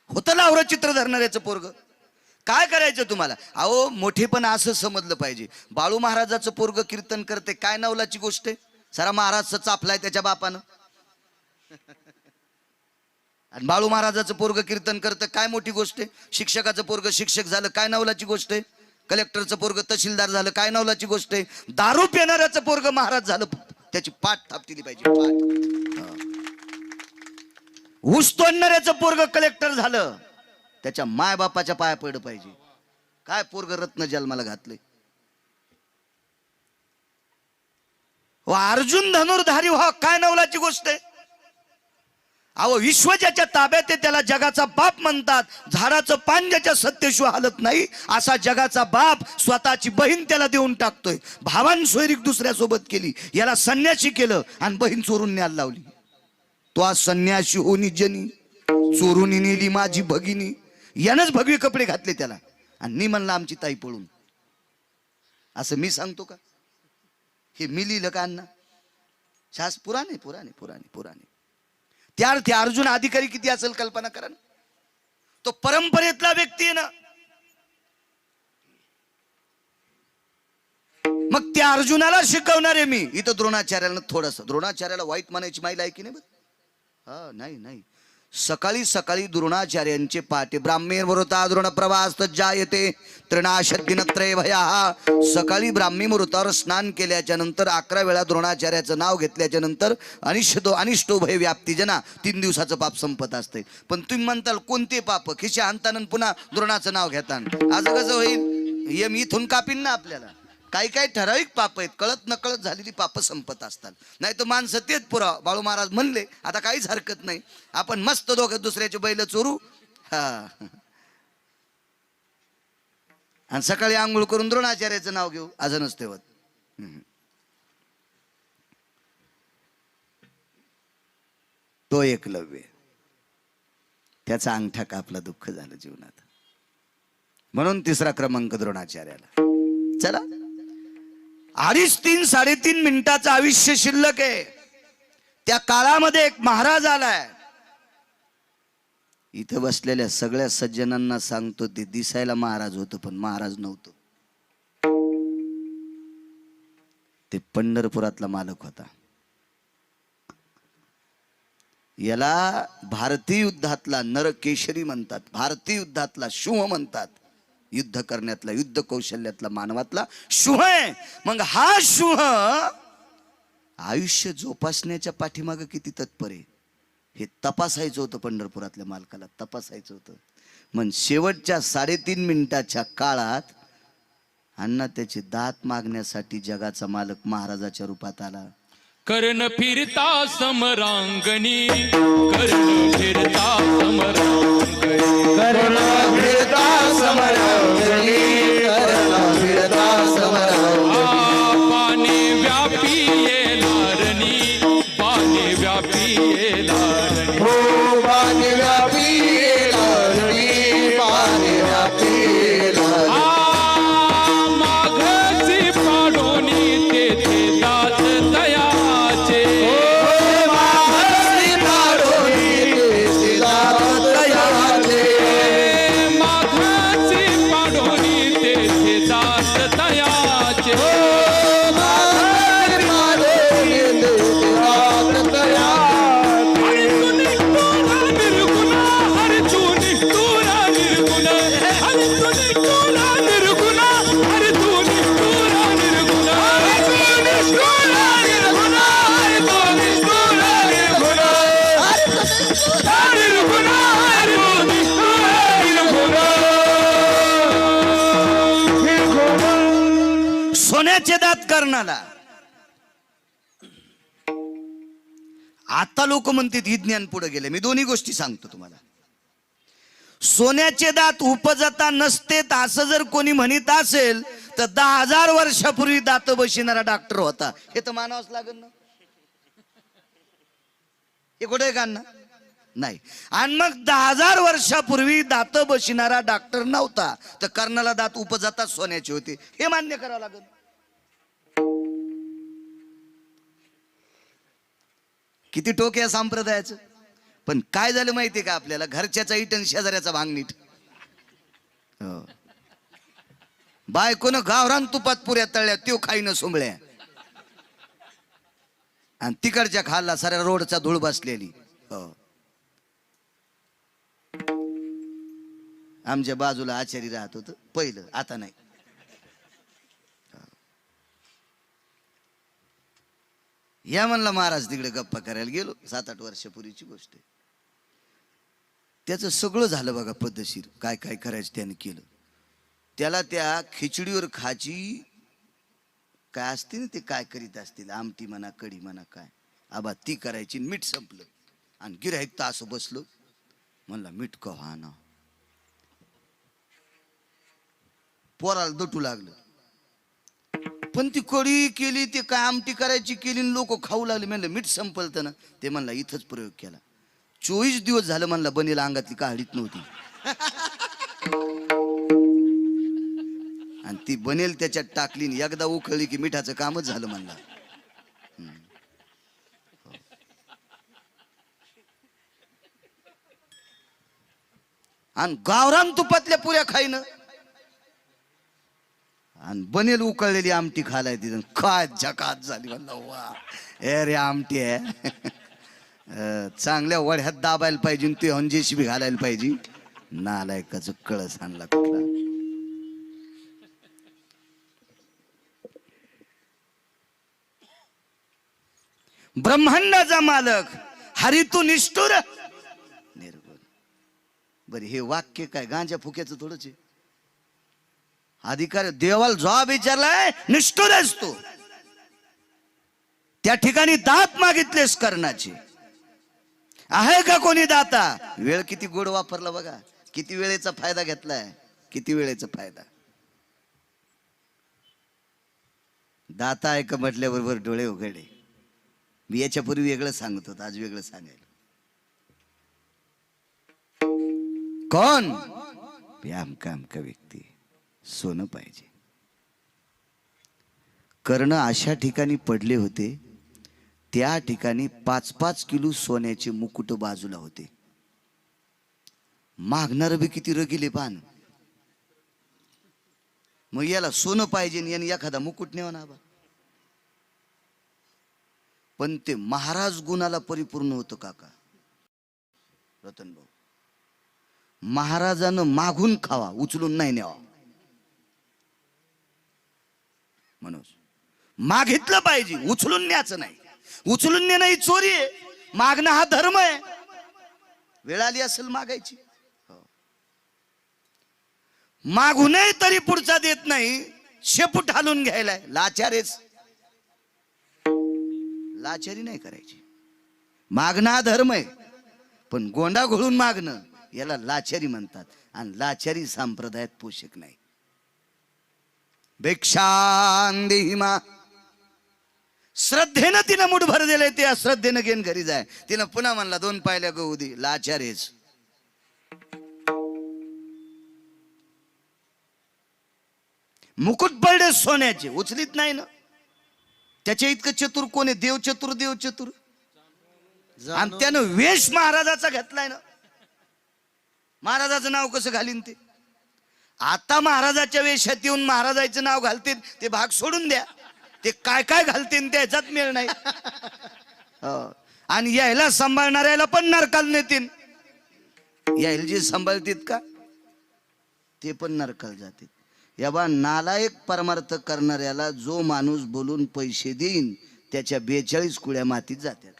होतं लाहोर चित्र धरणाऱ्याचं पोरग. काय करायचं तुम्हाला? अहो मोठेपण असं समजलं पाहिजे. बाळू महाराजाचं पोरग कीर्तन करते, काय नवलाची गोष्ट आहे? सारा महाराज चापलाय त्याच्या बापानं. आणि बाळू महाराजाचं पोरग कीर्तन करतं, काय मोठी गोष्ट आहे? शिक्षकाचं पोरग शिक्षक झालं, काय नवलाची गोष्ट आहे? कलेक्टरचं पोरग तहसीलदार झालं, काय नवलाची गोष्ट आहे? दारू पिणाऱ्याचं पोरग महाराज झालं, त्याची पाठ थापतिली पाहिजे, पाठ. ऊस तोडणाऱ्याचं पोरग कलेक्टर झालं, त्याच्या माय बापाच्या पाया पडलं पाहिजे. काय पोरग रत्न जन्माला घातले. अर्जुन धनुर्धारी व्हा, काय नवलाची गोष्ट आहे? अहो विश्व ज्याच्या ताब्यात आहे त्याला जगाचा बाप म्हणतात. झाडाचं पान ज्याच्या सत्तेशिवाय हालत नाही असा जगाचा बाप स्वतःची बहीण त्याला देऊन टाकतोय. भावान सोयरीक दुसऱ्या सोबत केली, याला संन्यासी केलं आणि बहीण चोरून न्यायला लावली. तो आज संन्यासी होनी जनी, चोरून नेली माझी भगिनी. यानंच भगवे कपडे घातले त्याला आणि मी म्हणला आमची ताई पळून. असं मी सांगतो का? हे मी लिहिलं का अण्णा? शास पुराणे पुराणे पुराणे पुराणे. त्यार्थी अर्जुन अधिकारी किती असेल कल्पना करा ना. तो परंपरेतला व्यक्ती आहे ना. मग त्या अर्जुनाला शिकवणार आहे मी. इथं द्रोणाचार्याला थोडस, द्रोणाचार्याला वाईट म्हणायची माहिती आहे की नाही? हा नाही नाही. सकाळी सकाळी द्रोणाचार्यांचे पाटे ब्राह्मीण मुहूर्ता द्रोण प्रवास जायते त्रिनाशदिनत्रय भया. सकाळी ब्राह्मी मुहूर्तावर स्नान केल्याच्या नंतर 11 वेळा द्रोणाचार्याचं नाव घेतल्याच्या नंतर अनिष्टो भय व्याप्ती जना 3 दिवसाचं पाप संपत असते. पण तुम्ही म्हणताल कोणते पाप? खिशा आणताना पुन्हा द्रोणाचं नाव घेताना असं कसं होईल? यम इथून कापीन ना आपल्याला. काही काही ठराविक पाप आहेत, कळत नकळत झालेली पाप संपत असतात. नाही तर माणसं तेच पुरा. बाळू महाराज म्हणले आता काहीच हरकत नाही, आपण मस्त दोघं दुसऱ्याचे बैल चोरू, हा, आणि सकाळी आंघोळ करून द्रोणाचार्याचं नाव घेऊ, असं नसते होत. तो एकलव्य, त्याचा अंगठा कापला, दुःख झालं जीवनात. म्हणून 3रा क्रमांक द्रोणाचार्याला. चला 2.5, 3.5 मिनिटाचं आयुष्य शिल्लक आहे. त्या काळामध्ये एक महाराज आलाय. इथं बसलेल्या सगळ्या सज्जनांना सांगतो, ते दिसायला महाराज होतं पण महाराज नव्हतं. ते पंढरपुरातला मालक होता. याला भारतीय युद्धातला नरकेशरी म्हणतात, भारतीय युद्धातला शुह म्हणतात. युद्ध करण्यातला, युद्ध कौशल्यातला, मानवातला शुह आहे. मग हा शुह आयुष्य जोपासण्याच्या पाठीमागे किती तत्पर आहे हे तपासायचं होतं. पंढरपुरातल्या मालकाला तपासायचं होतं. मग शेवटच्या 3.5 मिनिटाच्या काळात अण्णा त्याचे दात मागण्यासाठी जगाचा मालक महाराजाच्या रूपात आला. कर्ण फिरता समरांगणी, कर्ण फिरता समरांगणी, कर्ण फिरता समरांगणी, कर्ण फिरता समरांगणी. पाने व्यापी येलारणी, पाने व्यापी येलारणी. हो पाने व्यापी येलारणी, पाने व्यापी येलारणी. माघची पाडोनी तेथे दात दयाचे, सोन्याचे दात कर्णाला. आता लोक म्हणतात ही ज्ञान पुढे गेले. मी दोन्ही गोष्टी सांगतो तुम्हाला. सोन्याचे दात उपजता नसतेत असं जर कोणी म्हणत असेल तर 10,000 वर्षापूर्वी दात बसणारा डॉक्टर होता, हे तर मानावंच लागेल ना. हे कुठे का नाही. आणि मग 10,000 वर्षापूर्वी दात बसणारा डॉक्टर नव्हता तर कर्णाला दात उपजता सोन्याचे होते, हे मान्य करावं लागेल. किती टोक या संप्रदायाचं. पण काय झालं माहितीये का आपल्याला, घरच्याचा इट आणि शेजाऱ्याचा भांग नीट. बायकोनं गावरान तुपात पुऱ्या तळल्या, त्यो खाईनं सुंबळ्या, आणि तिकडच्या खाल्ला साऱ्या रोडचा धूळ बसलेली. आमच्या बाजूला आचारी राहत होत पहिलं, आता नाही. या म्हणला महाराज तिकडे गप्पा करायला गेलो, 7-8 वर्षापूर्वीची गोष्ट आहे. त्याचं सगळं झालं बघा पद्धतशीर, काय काय करायचं त्याने केलं. त्याला त्या खिचडीवर खाची काय असते ना, ते काय करीत असतील, आमटी म्हणा कढी म्हणा काय, आबा ती करायची. मीठ संपलं आणि गिऱ्हाईक तास बसलो, म्हणला मीठ कव्हा ना. पोराला दटू लागलं. पण ती कढी केली, ते काय आमटी करायची केली, लोक खाऊ लागले. म्हणलं मीठ संपलतं ना. ते म्हणला इथंच प्रयोग केला. 24 दिवस झालं म्हणला बनेला अंगातली काढीत नव्हती, आणि ती बनेल त्याच्यात टाकली, एकदा उखळली की मिठाचं कामच झालं म्हणला. आणि गावरान तुपातल्या पुऱ्या खाईनं आणि बनेल उकळलेली आमटी खालाय तिथं, काय झकात झाली. म्हणला वा रे आमटी आहे. चांगल्या वड्यात दाबायला पाहिजे, ते हंजेशी बी घालायला पाहिजे. नालायकाचं कळस आणला कुठला. ब्रह्मांडाचा मालक हरी तू निष्ठुर निर्गुण. बरे हे वाक्य काय गांजा फुक्याचं थोडंच आहे. अधिकार देवाला जॉब विचारलाय, निष्ठुर आहेस तू. त्या ठिकाणी दात मागितलेस कर्णाचे, आहे का कोणी दाता. वेळ किती गोड वापरला बघा, किती वेळेचा फायदा घेतलाय, किती वेळेचा फायदा. दाता आहे का म्हटल्याबरोबर डोळे उघडे. मी याच्यापूर्वी वेगळं सांगत होतो, आज वेगळं सांगायला. कोण आमका व्यक्ती सोनं पाहिजे. कर्ण अशा ठिकाणी पडले होते, त्या ठिकाणी 5-5 किलो सोन्याचे मुकुट बाजूला होते. मागणार बी किती रगिले पान. मग याला सोनं पाहिजे याने एखादा मुकुट नेवा ना बा. पण ते महाराज गुणाला परिपूर्ण होतं काका रतन भाऊ. महाराजानं मागून खावा, उचलून नाही न्यावा. म्हणून मागितलं पाहिजे, उचलून न्यायचं नाही. उचलून नेणं ही चोरी आहे, मागणं हा धर्म आहे. वेळ आली असेल मागायची, मागूनही तरी पुढचा देत नाही, शेपूट हालून घ्यायला लाचारेच. लाचारी नाही करायची. मागणं हा धर्म आहे, पण गोंडा घोळून मागणं याला लाचारी म्हणतात, आणि लाचारी संप्रदायात पोषक नाही. भिक्षां देहि मा. श्रद्धेनं तिनं मुठभर दिलंय, ते अश्रद्धेनं घेऊन घरी जाय. तिनं पुन्हा म्हणला 2 पायल्या गहू दे. लाचारेच. मुकुट पडले सोन्याचे, उचलीत नाही ना. त्याच्या इतकं चतुर कोणी. देव चतुर, देव चतुर. आणि त्यानं वेश महाराजाचा घेतलाय ना. महाराजाचं नाव कसं घालीन ते. आता महाराजाच्या वेशात येऊन महाराजाचं नाव घालतील, ते भाग सोडून द्या. ते काय काय घालतील त्याच्यात मेळ नाही. आणि यायला सांभाळणाऱ्याला पण नरकाल नेतील. यायला जे सांभाळतील का ते पण नरकाल जातील. या बा नालायक परमार्थ करणाऱ्याला जो माणूस बोलून पैसे देईन त्याच्या 42 कुळ्या मातीत जातात.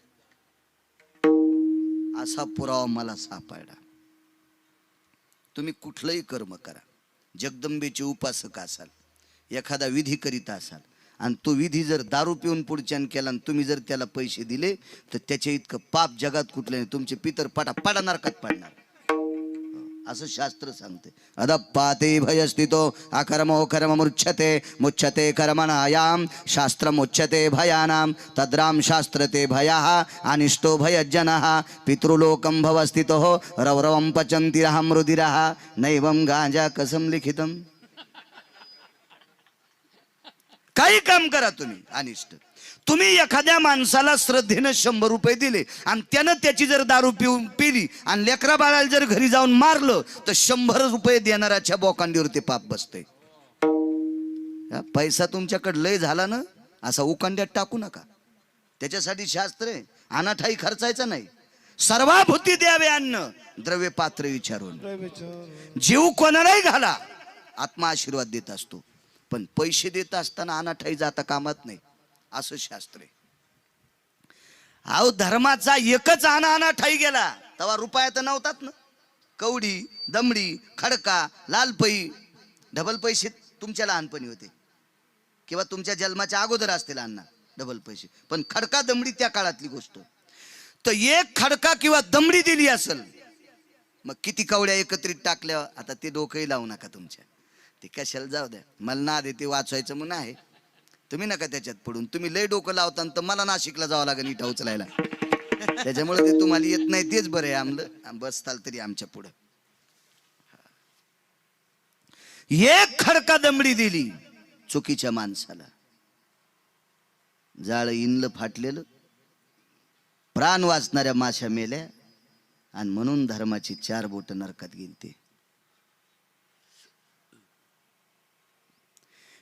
असा पुरावा मला सापडला. तुम्ही कुठलंही कर्म करा, जगदंबेचे उपासक असाल, एखादा विधी करीत असाल आणि तो विधी जर दारू पिऊन पुढच्यान केला आणि तुम्ही जर त्याला पैसे दिले तर त्याच्या इतकं पाप जगात कुठलं नाही. तुमचे पितर पाडा नरकात पाडणार असं शास्त्र सांगते. अदप्पाते भयस्थितो अकर्मो कर्म मुच्यते कर्मणायाम शास्त्रमुच्यते भयानाम तद्राम शास्त्र ते भयाः अनिष्टो भयज्जनः पितृलोकं भवस्थितो रवरवं पचन्ति रहं रुधिरः नैवं गांजा कसम लिखितम. काही काम करा तुम्ही अनिष्ट. तुम्ही एखाद्या माणसाला श्रद्धेनं 100 रुपये दिले आणि त्यानं त्याची जर दारू पिली आणि लेकरा बाळाला जर घरी जाऊन मारलं तर 100 रुपये देणाऱ्याच्या बोकांडीवर ते पाप बसते. पैसा तुमच्याकडे लय झाला ना असा उकांड्यात टाकू नका. त्याच्यासाठी शास्त्र आहे. अनाठाई खर्चायचा नाही. सर्वाभूती द्यावे अन्न द्रव्य पात्र विचारून. जीव कोणालाही घाला आत्मा आशीर्वाद देत असतो. पण पैसे देत असताना अनाठाई जाता कामात नाही असं शास्त्र आहे. अहो धर्माचा एकच अनाठाई गेला तेव्हा रुपया तर नव्हतात ना. कवडी दमडी खडका लालपई डबल पैसे तुमच्या लहानपणी होते किंवा तुमच्या जन्माच्या अगोदर असतील अण्णा डबल पैसे. पण खडका दमडी त्या काळातली गोष्ट. तर एक खडका किंवा दमडी दिली असेल मग किती कवड्या एकत्रित टाकल्या आता ते डोकंही लावू नका तुमच्या. ते कशाला जाऊ द्या. मला ना दे ते वाचवायचं म्हणून आहे. तुम्ही नका त्याच्यात पडून. तुम्ही लय डोकं लावता तर मला नाशिकला जावं लागेल इटा उचलायला. त्याच्यामुळे ते तुम्हाला येत नाही तेच बरं आहे. आमलं बसताल तरी आमच्या पुढं. एक खडका दमडी दिली चुकीच्या माणसाला. जाळ इनलं फाटलेलं प्राण वाचणाऱ्या माशा मेल्या आणि म्हणून धर्माची 4 बोट नरकात गेलते.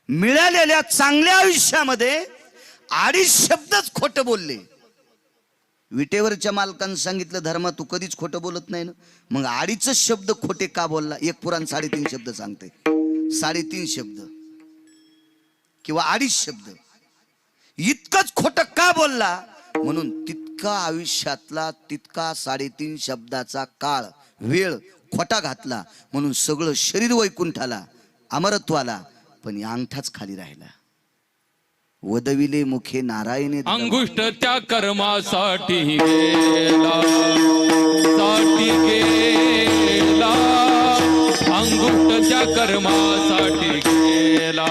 मिळालेल्या चांगल्या आयुष्यामध्ये 2.5 शब्दच खोटं बोलले. विटेवरच्या मालकानं सांगितलं धर्मा तू कधीच खोटं बोलत नाही ना. मग 2.5 शब्द खोटे का बोलला. एक पुराण 3.5 शब्द सांगते. 3.5 शब्द किंवा 2.5 शब्द इतकंच खोटं का बोलला म्हणून तितका आयुष्यातला तितका 3.5 शब्दाचा काळ वेळ खोटा घातला म्हणून सगळं शरीर वैकुंठाला अमरत्वाला पण अंगठाच खाली राहिला. वदविले मुखे नारायणे अंगुष्ठ त्या कर्मासाठी गेला अंगुष्ठ त्या कर्मासाठी गेला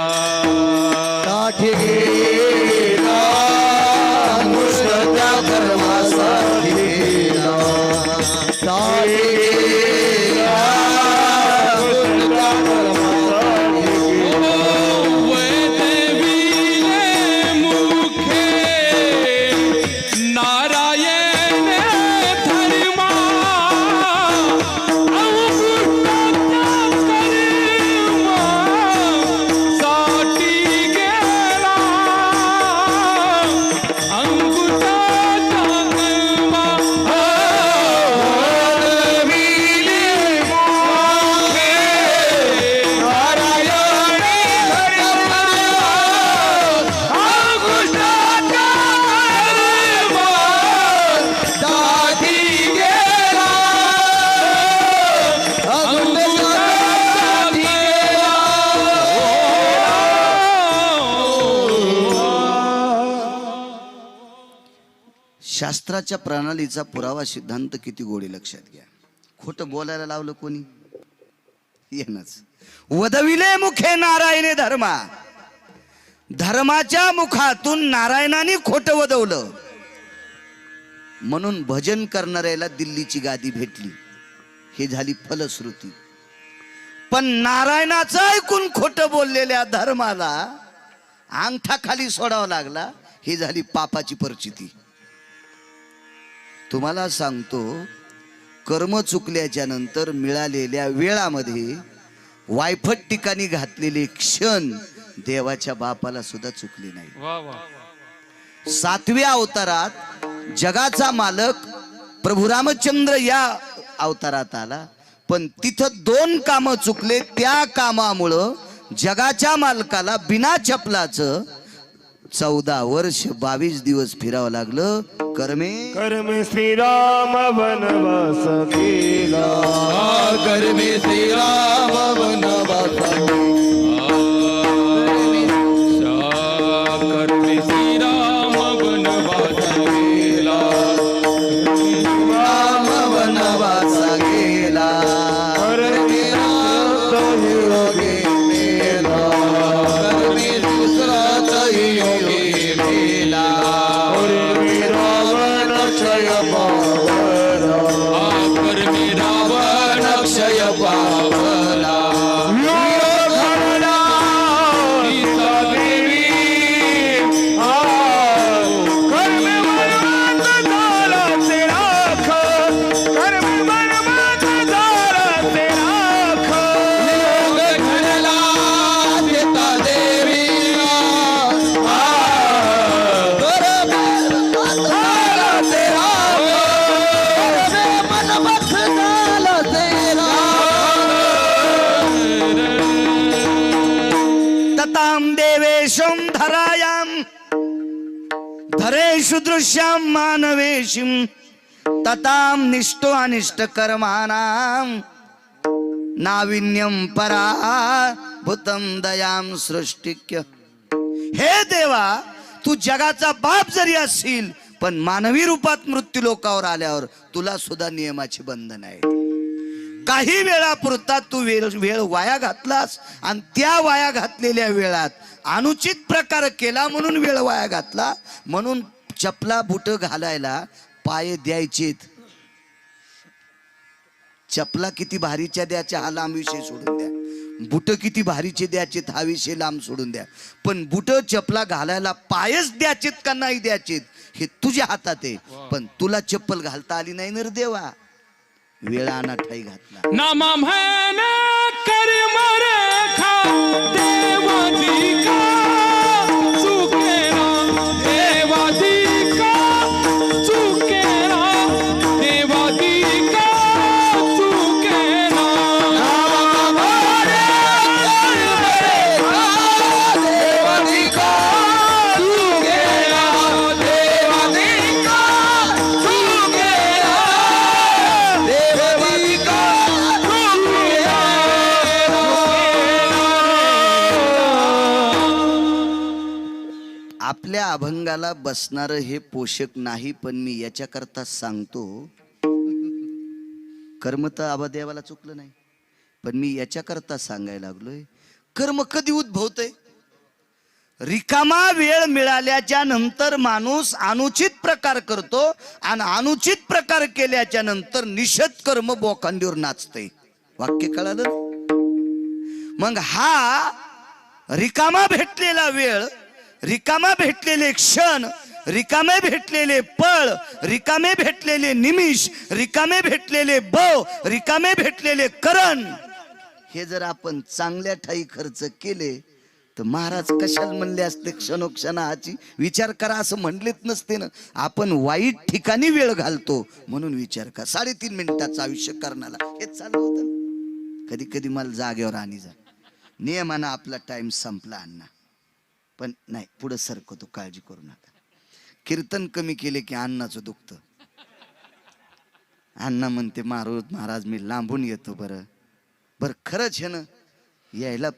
अंगुष्ठ त्या कर्मासाठी गेला. शास्त्राच्या प्रणालीचा पुरावा सिद्धांत किती गोडी लक्षात घ्या. खोटं बोलायला लावलं कोणी येणच. वदविले मुखे नारायणे धर्मा. धर्माच्या मुखातून नारायणाने खोटं वदवलं म्हणून भजन करणाऱ्याला दिल्लीची गादी भेटली. हे झाली फलश्रुती. पण नारायणाचं ऐकून खोटं बोललेल्या धर्माला अंगठा खाली सोडावा लागला. ही झाली पापाची परिस्थिती. तुम्हाला सांगतो कर्म चुकल्याच्या नंतर मिळालेल्या वेळामध्ये वायफट ठिकाणी घातलेले क्षण देवाच्या बापाला सुद्धा चुकले नाही. 7व्या अवतारात जगाचा मालक प्रभू रामचंद्र या अवतारात आला. पण तिथं 2 कामं चुकले. त्या कामामुळं जगाच्या मालकाला बिना चपलाचं 14 वर्ष 22 दिवस फिरावं लागलं. कर्मे श्रीराम वनवास केला. कर्मे श्रीराम वनवास छायाम धरेषु दृश्याम मानवेशीम तताम निष्ठो अनिष्ट कर्माणाम नाविन्यम परा भूतम दयाम सृष्टिक्य. हे देवा, तू जगाचा बाप जरी असशील पण मानवी रूपात मृत्यू लोकावर आल्यावर तुला सुद्धा नियमाची बंधन आहे. काही वेळापुरता तू वेळ वाया घातलास आणि त्या वाया घातलेल्या वेळात अनुचित प्रकार केला म्हणून वेळ वाया घातला. म्हणून चपला बुट घालायला पाय द्यायचेत. चपला किती भारीच्या द्याच्या हा लांब विषय सोडून द्या. बुट किती भारीचे द्याचेत हा विषय लांब सोडून द्या. पण बुट चपला घालायला पायच द्याचेत का नाही द्याचेत हे तुझ्या हातात आहे. पण तुला चप्पल घालता आली नाही नर देवा, वेळा ठाई घातला. नामा म्हणे कर्म रेखा देवाधिका चुकेना, देवाधिका चुकेना, देवाधिका चुकेना. देवाधिका चुकेना, देवाधिका चुकेना, देवाधिका आपल्या अभंगाला बसणार हे पोषक नाही, पण मी याच्याकरता सांगतो. कर्म तर आबादेवाला चुकलं नाही, पण मी याच्याकरता सांगायला लागलोय. कर्म कधी उद्भवतंय? रिकामा वेळ मिळाल्याच्या नंतर माणूस अनुचित प्रकार करतो आणि अनुचित प्रकार केल्याच्या नंतर निषेध कर्म बोकांडीवर नाचतंय. वाक्य कळालं? मग हा रिकामा भेटलेला वेळ, रिकामा भेटलेले क्षण, रिकामे भेटलेले पळ, रिकामे भेटलेले निमिष, रिकामे भेटलेले बव, रिकामे भेटलेले करण, हे जर आपण चांगल्या ठाई खर्च केले तर महाराज कशाला म्हणले असते क्षणोक्षणाची विचार करा असं म्हणलेच नसते ना. आपण वाईट ठिकाणी वेळ घालतो म्हणून विचार करा. 3.5 मिनिटाचं आयुष्य करण्याला हेच चालू होतं. कधी कधी मला जागेवर आणि जा नियमानं आपला टाइम संपला अण्णा, पण नाही पुढे सरकतो, काळजी करू नका. कीर्तन कमी केले की अण्णाचं दुखतं. अण्णा म्हणते महाराज मी लांबून येतो. बरं बरं खरंच आहे ना, यायला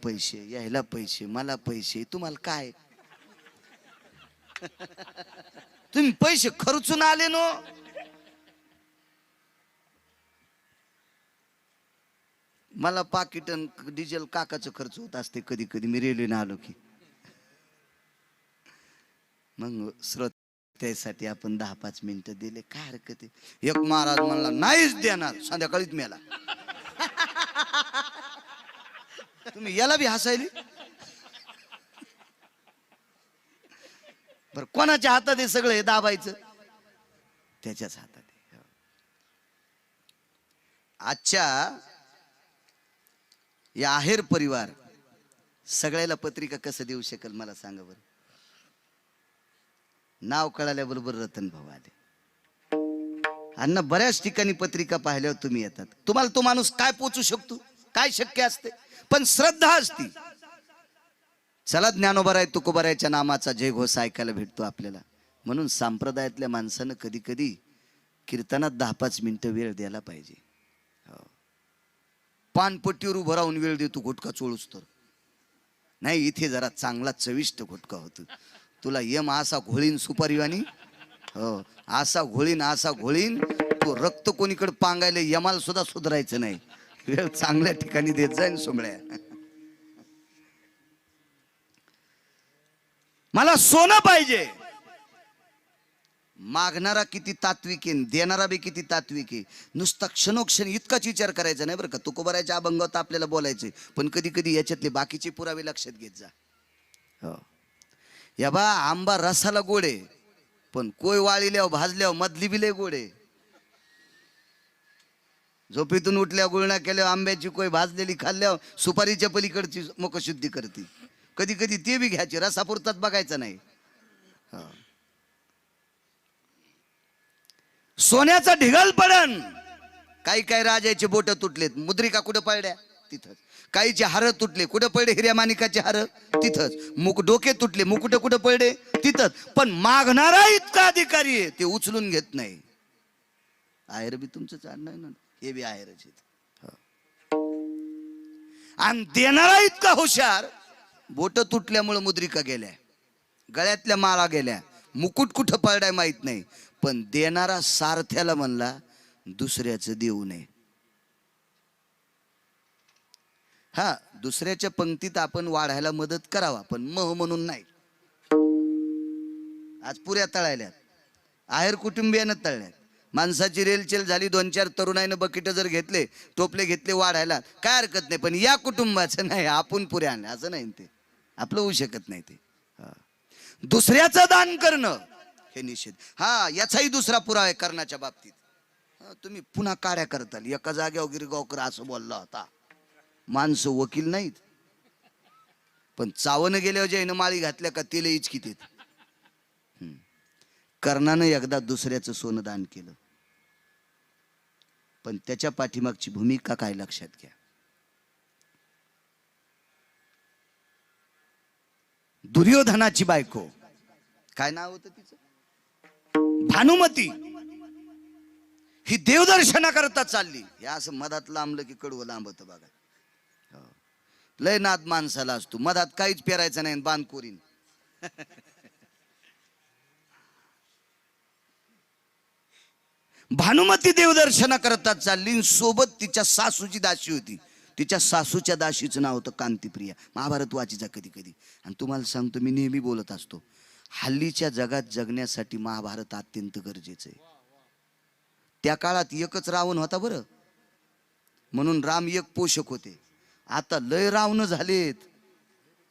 पैसे मला पैसे, तुम्हाला काय? तुम्ही पैसे खर्चून आले नो. मला पाकिट डिझेल काकाचं खर्च होत असते कधी कधी मी रेल्वेने आलो की. मग श्रोत्यासाठी आपण 10-5 मिनिटं दिले, काय हरकत आहे. एक महाराज म्हणला नाहीच देणार, संध्याकाळीच मेला. तुम्ही याला बी हसायली. बर कोणाच्या हातात आहे सगळं हे दाबायचं? त्याच्याच हातात आहे. आजच्या या आहेर परिवार सगळ्याला पत्रिका कसं देऊ शकेल मला सांगा बरं. नाव कळाल्याबरोबर रतन भाऊ आले. अण्णा बऱ्याच ठिकाणी पत्रिका पाहिल्यावर तुम्ही येतात. तुम्हाला तो माणूस काय पोचू शकतो, काय शक्य असते, पण श्रद्धा असती. चला ज्ञानोबराय तुकोबरायच्या नामाचा जय घोष ऐकायला भेटतो आपल्याला. म्हणून संप्रदायातल्या माणसानं कधी कधी कीर्तनात 10-5 मिनिटं वेळ द्यायला पाहिजे. पानपट्टीवर उभं राहून वेळ देतो गुटखा चोळूच तर नाही. इथे जरा चांगला चविष्ट गुटखा होतो. तुला यम असा घोळीन सुपारीवानी, हो असा घोळीन तो रक्त कोणीकडे पांगायला यमाला सुद्धा सुधारायचं नाही. वेळ चांगल्या ठिकाणी देत जाईन सोंगळ्या. मला सोनं पाहिजे. मागणारा किती तात्विक आहे, देणारा बी किती तात्विक आहे. नुसता क्षणोक्षण इतकाच विचार करायचा नाही बरं का. तुकोबारायच्या अभंगात आपल्याला बोलायचंय, पण कधी कधी याच्यातले बाकीचे पुरावे लक्षात घेत जा. हो या बा आंबा रसाला गोड आहे, पण कोय वाळील्यावर भाजल्यावर मधली बिले गोड आहे. झोपेतून उठल्यावर गुळण्या केल्यावर आंब्याची कोय भाजलेली खाल्ल्यावर सुपारीच्या पलीकडची मुखशुद्धी करते. कधी कधी ते बी घ्यायचे, रसापुरतात बघायचं नाही. सोन्याचा ढिगाल पडन. काही काही राजाचे बोट तुटलेत, मुद्रिका कुठं पडल्या तिथं. काहीचे हार तुटले, कुठं पडले हिऱ्या माणिकाचे हार तिथंच, डोके तुटले, मुकुट कुठं पडले तिथंच. पण मागणारा इतका अधिकारी आहे ते उचलून घेत नाही. आहेर बी तुमचं चालणार ना, हे बी आहेरच आहेत. आणि देणारा इतका हुशार, बोट तुटल्यामुळे मुद्रिका गेल्या, गळ्यातल्या माळा गेल्या, मुकुट कुठं पडलाय माहित नाही, पण देणारा सारथ्याला म्हणला दुसऱ्याचं देऊ नये. हा, दुसऱ्याच्या पंक्तीत आपण वाढायला मदत करावा, पण मह म्हणून नाही. आज पुऱ्या तळायल्यात, आहेर कुटुंबियानं तळल्यात. माणसाची रेलचेल झाली, 2-4 तरुणाईनं बकेट जर घेतले, टोपले घेतले वाढायला, काय हरकत नाही. पण या कुटुंबाचं नाही, आपण पुऱ्या आणले असं नाही, ते आपलं होऊ शकत नाही. ते दुसऱ्याचं दान करणं हे निषेध. हा, याचाही दुसरा पुरावा आहे कर्णाच्या बाबतीत. तुम्ही पुन्हा काड्या करताल, एका जाग्यावर गिरगावकर असं बोलला होता. माणसं वकील नाहीत, पण चावणं गेल्यावर जैन माळी घातल्या का तिला इचकीत येत. कर्णानं एकदा दुसऱ्याचं सोनं दान केलं, पण त्याच्या पाठीमागची भूमिका काय लक्षात घ्या. दुर्योधनाची बायको, काय नाव होतं तिचं, भानुमती, ही देवदर्शना करता चालली. या असं मधात लांबलं की कडवं लांबत बघा. लय नाद माणसाला असतो, मधात काहीच पेरायचं नाही, बांधकोरीन. भानुमती देवदर्शना करता चालली, सोबत तिच्या सासूची दासी होती. तिच्या सासूच्या दाशीचं नाव होतं कांतीप्रिया. महाभारत वाचीचा कधी कधी. आणि तुम्हाला सांगतो, मी नेहमी बोलत असतो, हल्लीच्या जगात जगण्यासाठी महाभारत अत्यंत गरजेचं आहे. त्या काळात एकच रावण होता बरं, म्हणून राम एक पोषक होते. आता लय रावण झालेत,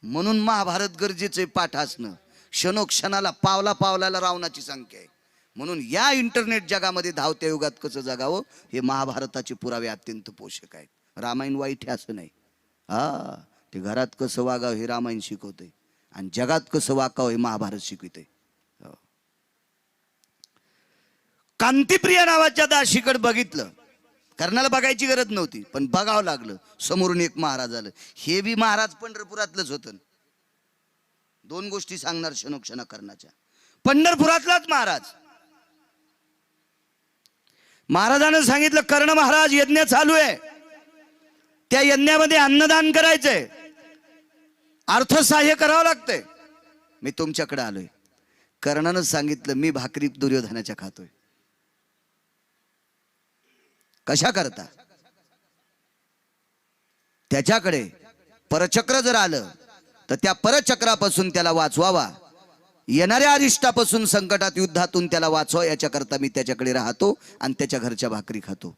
म्हणून महाभारत गरजेचं आहे पाठ असणं. क्षणोक्षणाला पावला पावलाला रावणाची संख्या आहे. म्हणून या इंटरनेट जगामध्ये धावत्या युगात कसं जगावं हे महाभारताचे पुरावे अत्यंत पोषक आहेत. रामायण वाईट आहे असं नाही. हा, ते घरात कसं वागावं हे रामायण शिकवतंय, आणि जगात कसं वागावं हे महाभारत शिकवतंय. कांतीप्रिया नावाच्या दाशीकडे बघितलं. कर्णाला बघायची गरज नव्हती, पण बघावं लागलं. समोरून एक महाराज आलं. हे बी महाराज पंढरपुरातलंच होतं. 2 गोष्टी सांगणार क्षणोक्षणा कर्णाच्या. पंढरपुरातलाच महाराज. महाराजानं सांगितलं, कर्ण महाराज यज्ञ चालू आहे, त्या यज्ञामध्ये अन्नदान करायचंय, अर्थसहाय्य करावं लागतंय, मी तुमच्याकडे आलोय. कर्णानं सांगितलं, मी भाकरी दुर्योधनाच्या खातोय. कशा करता? त्याच्याकडे परचक्र जर आलं तर त्या परचक्रापासून त्याला वाचवावा, येणाऱ्या अरिष्टापासून, संकटात, युद्धातून त्याला वाचवा, याच्याकरता मी त्याच्याकडे राहतो आणि त्याच्या घरच्या भाकरी खातो.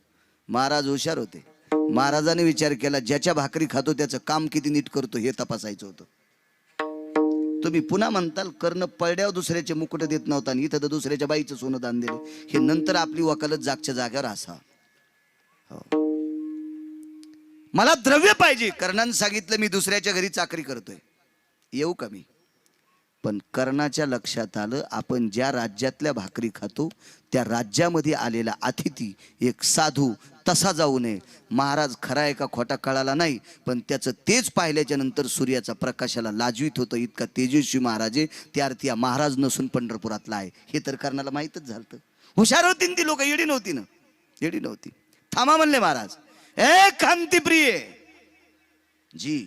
महाराज हुशार होते. महाराजाने विचार केला, ज्याच्या भाकरी खातो त्याचं काम किती नीट करतो हे तपासायचं होतं. तुम्ही पुन्हा म्हणताल कर्ण पळड्यावर दुसऱ्याचे मुकुट देत नव्हता, आणि इथं तर दुसऱ्याच्या बाईचं सोनं दान दिलं. हे नंतर आपली वकालत जागच्या जाग्यावर असा. मला द्रव्य पाहिजे. कर्णाने सांगितलं, मी दुसऱ्याच्या घरी चाकरी करतोय, येऊ का मी? पण कर्णाच्या लक्षात आलं, आपण ज्या राज्यातल्या भाकरी खातो त्या राज्यामध्ये आलेला अतिथी एक साधू तसा जाऊ नये. महाराज खरा आहे का खोटा कळाला नाही, पण त्याचं तेज पाहिल्याच्या नंतर सूर्याचा प्रकाशाला लाजवीत होतं. इतका तेजस्वी महाराज आहे. त्या अर्थी हा महाराज नसून पंढरपुरातला आहे हे तर कर्णाला माहीतच झालं. हुशार होती ती लोक, येडी नव्हती ना, येडी नव्हती. थांबा म्हणले महाराज. ए कांतीप्रिय जी,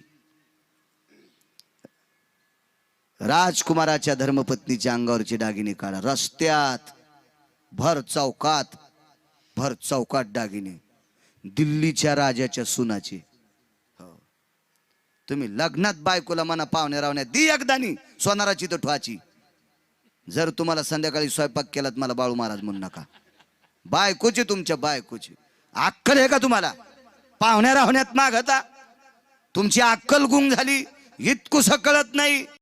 राजकुमाराच्या धर्मपत्नीच्या अंगावरचे दागिने काढा. रस्त्यात भर चौकात दागिने, दिल्लीच्या राजाच्या सुनाचे. तुम्ही लग्नात बायकोला म्हणा पाहुण्या रावण्यात दी एकदानी सोनाराची तर ठवाची. जर तुम्हाला संध्याकाळी स्वयंपाक केलात मला बाळू महाराज म्हणू नका. बायकोचे, तुमच्या बायकोचे. अक्कल आहे का तुम्हाला? पाहुण्या रावण्यात मागता तुमची अक्कल गुंग झाली, इतकुसं कळत नाही.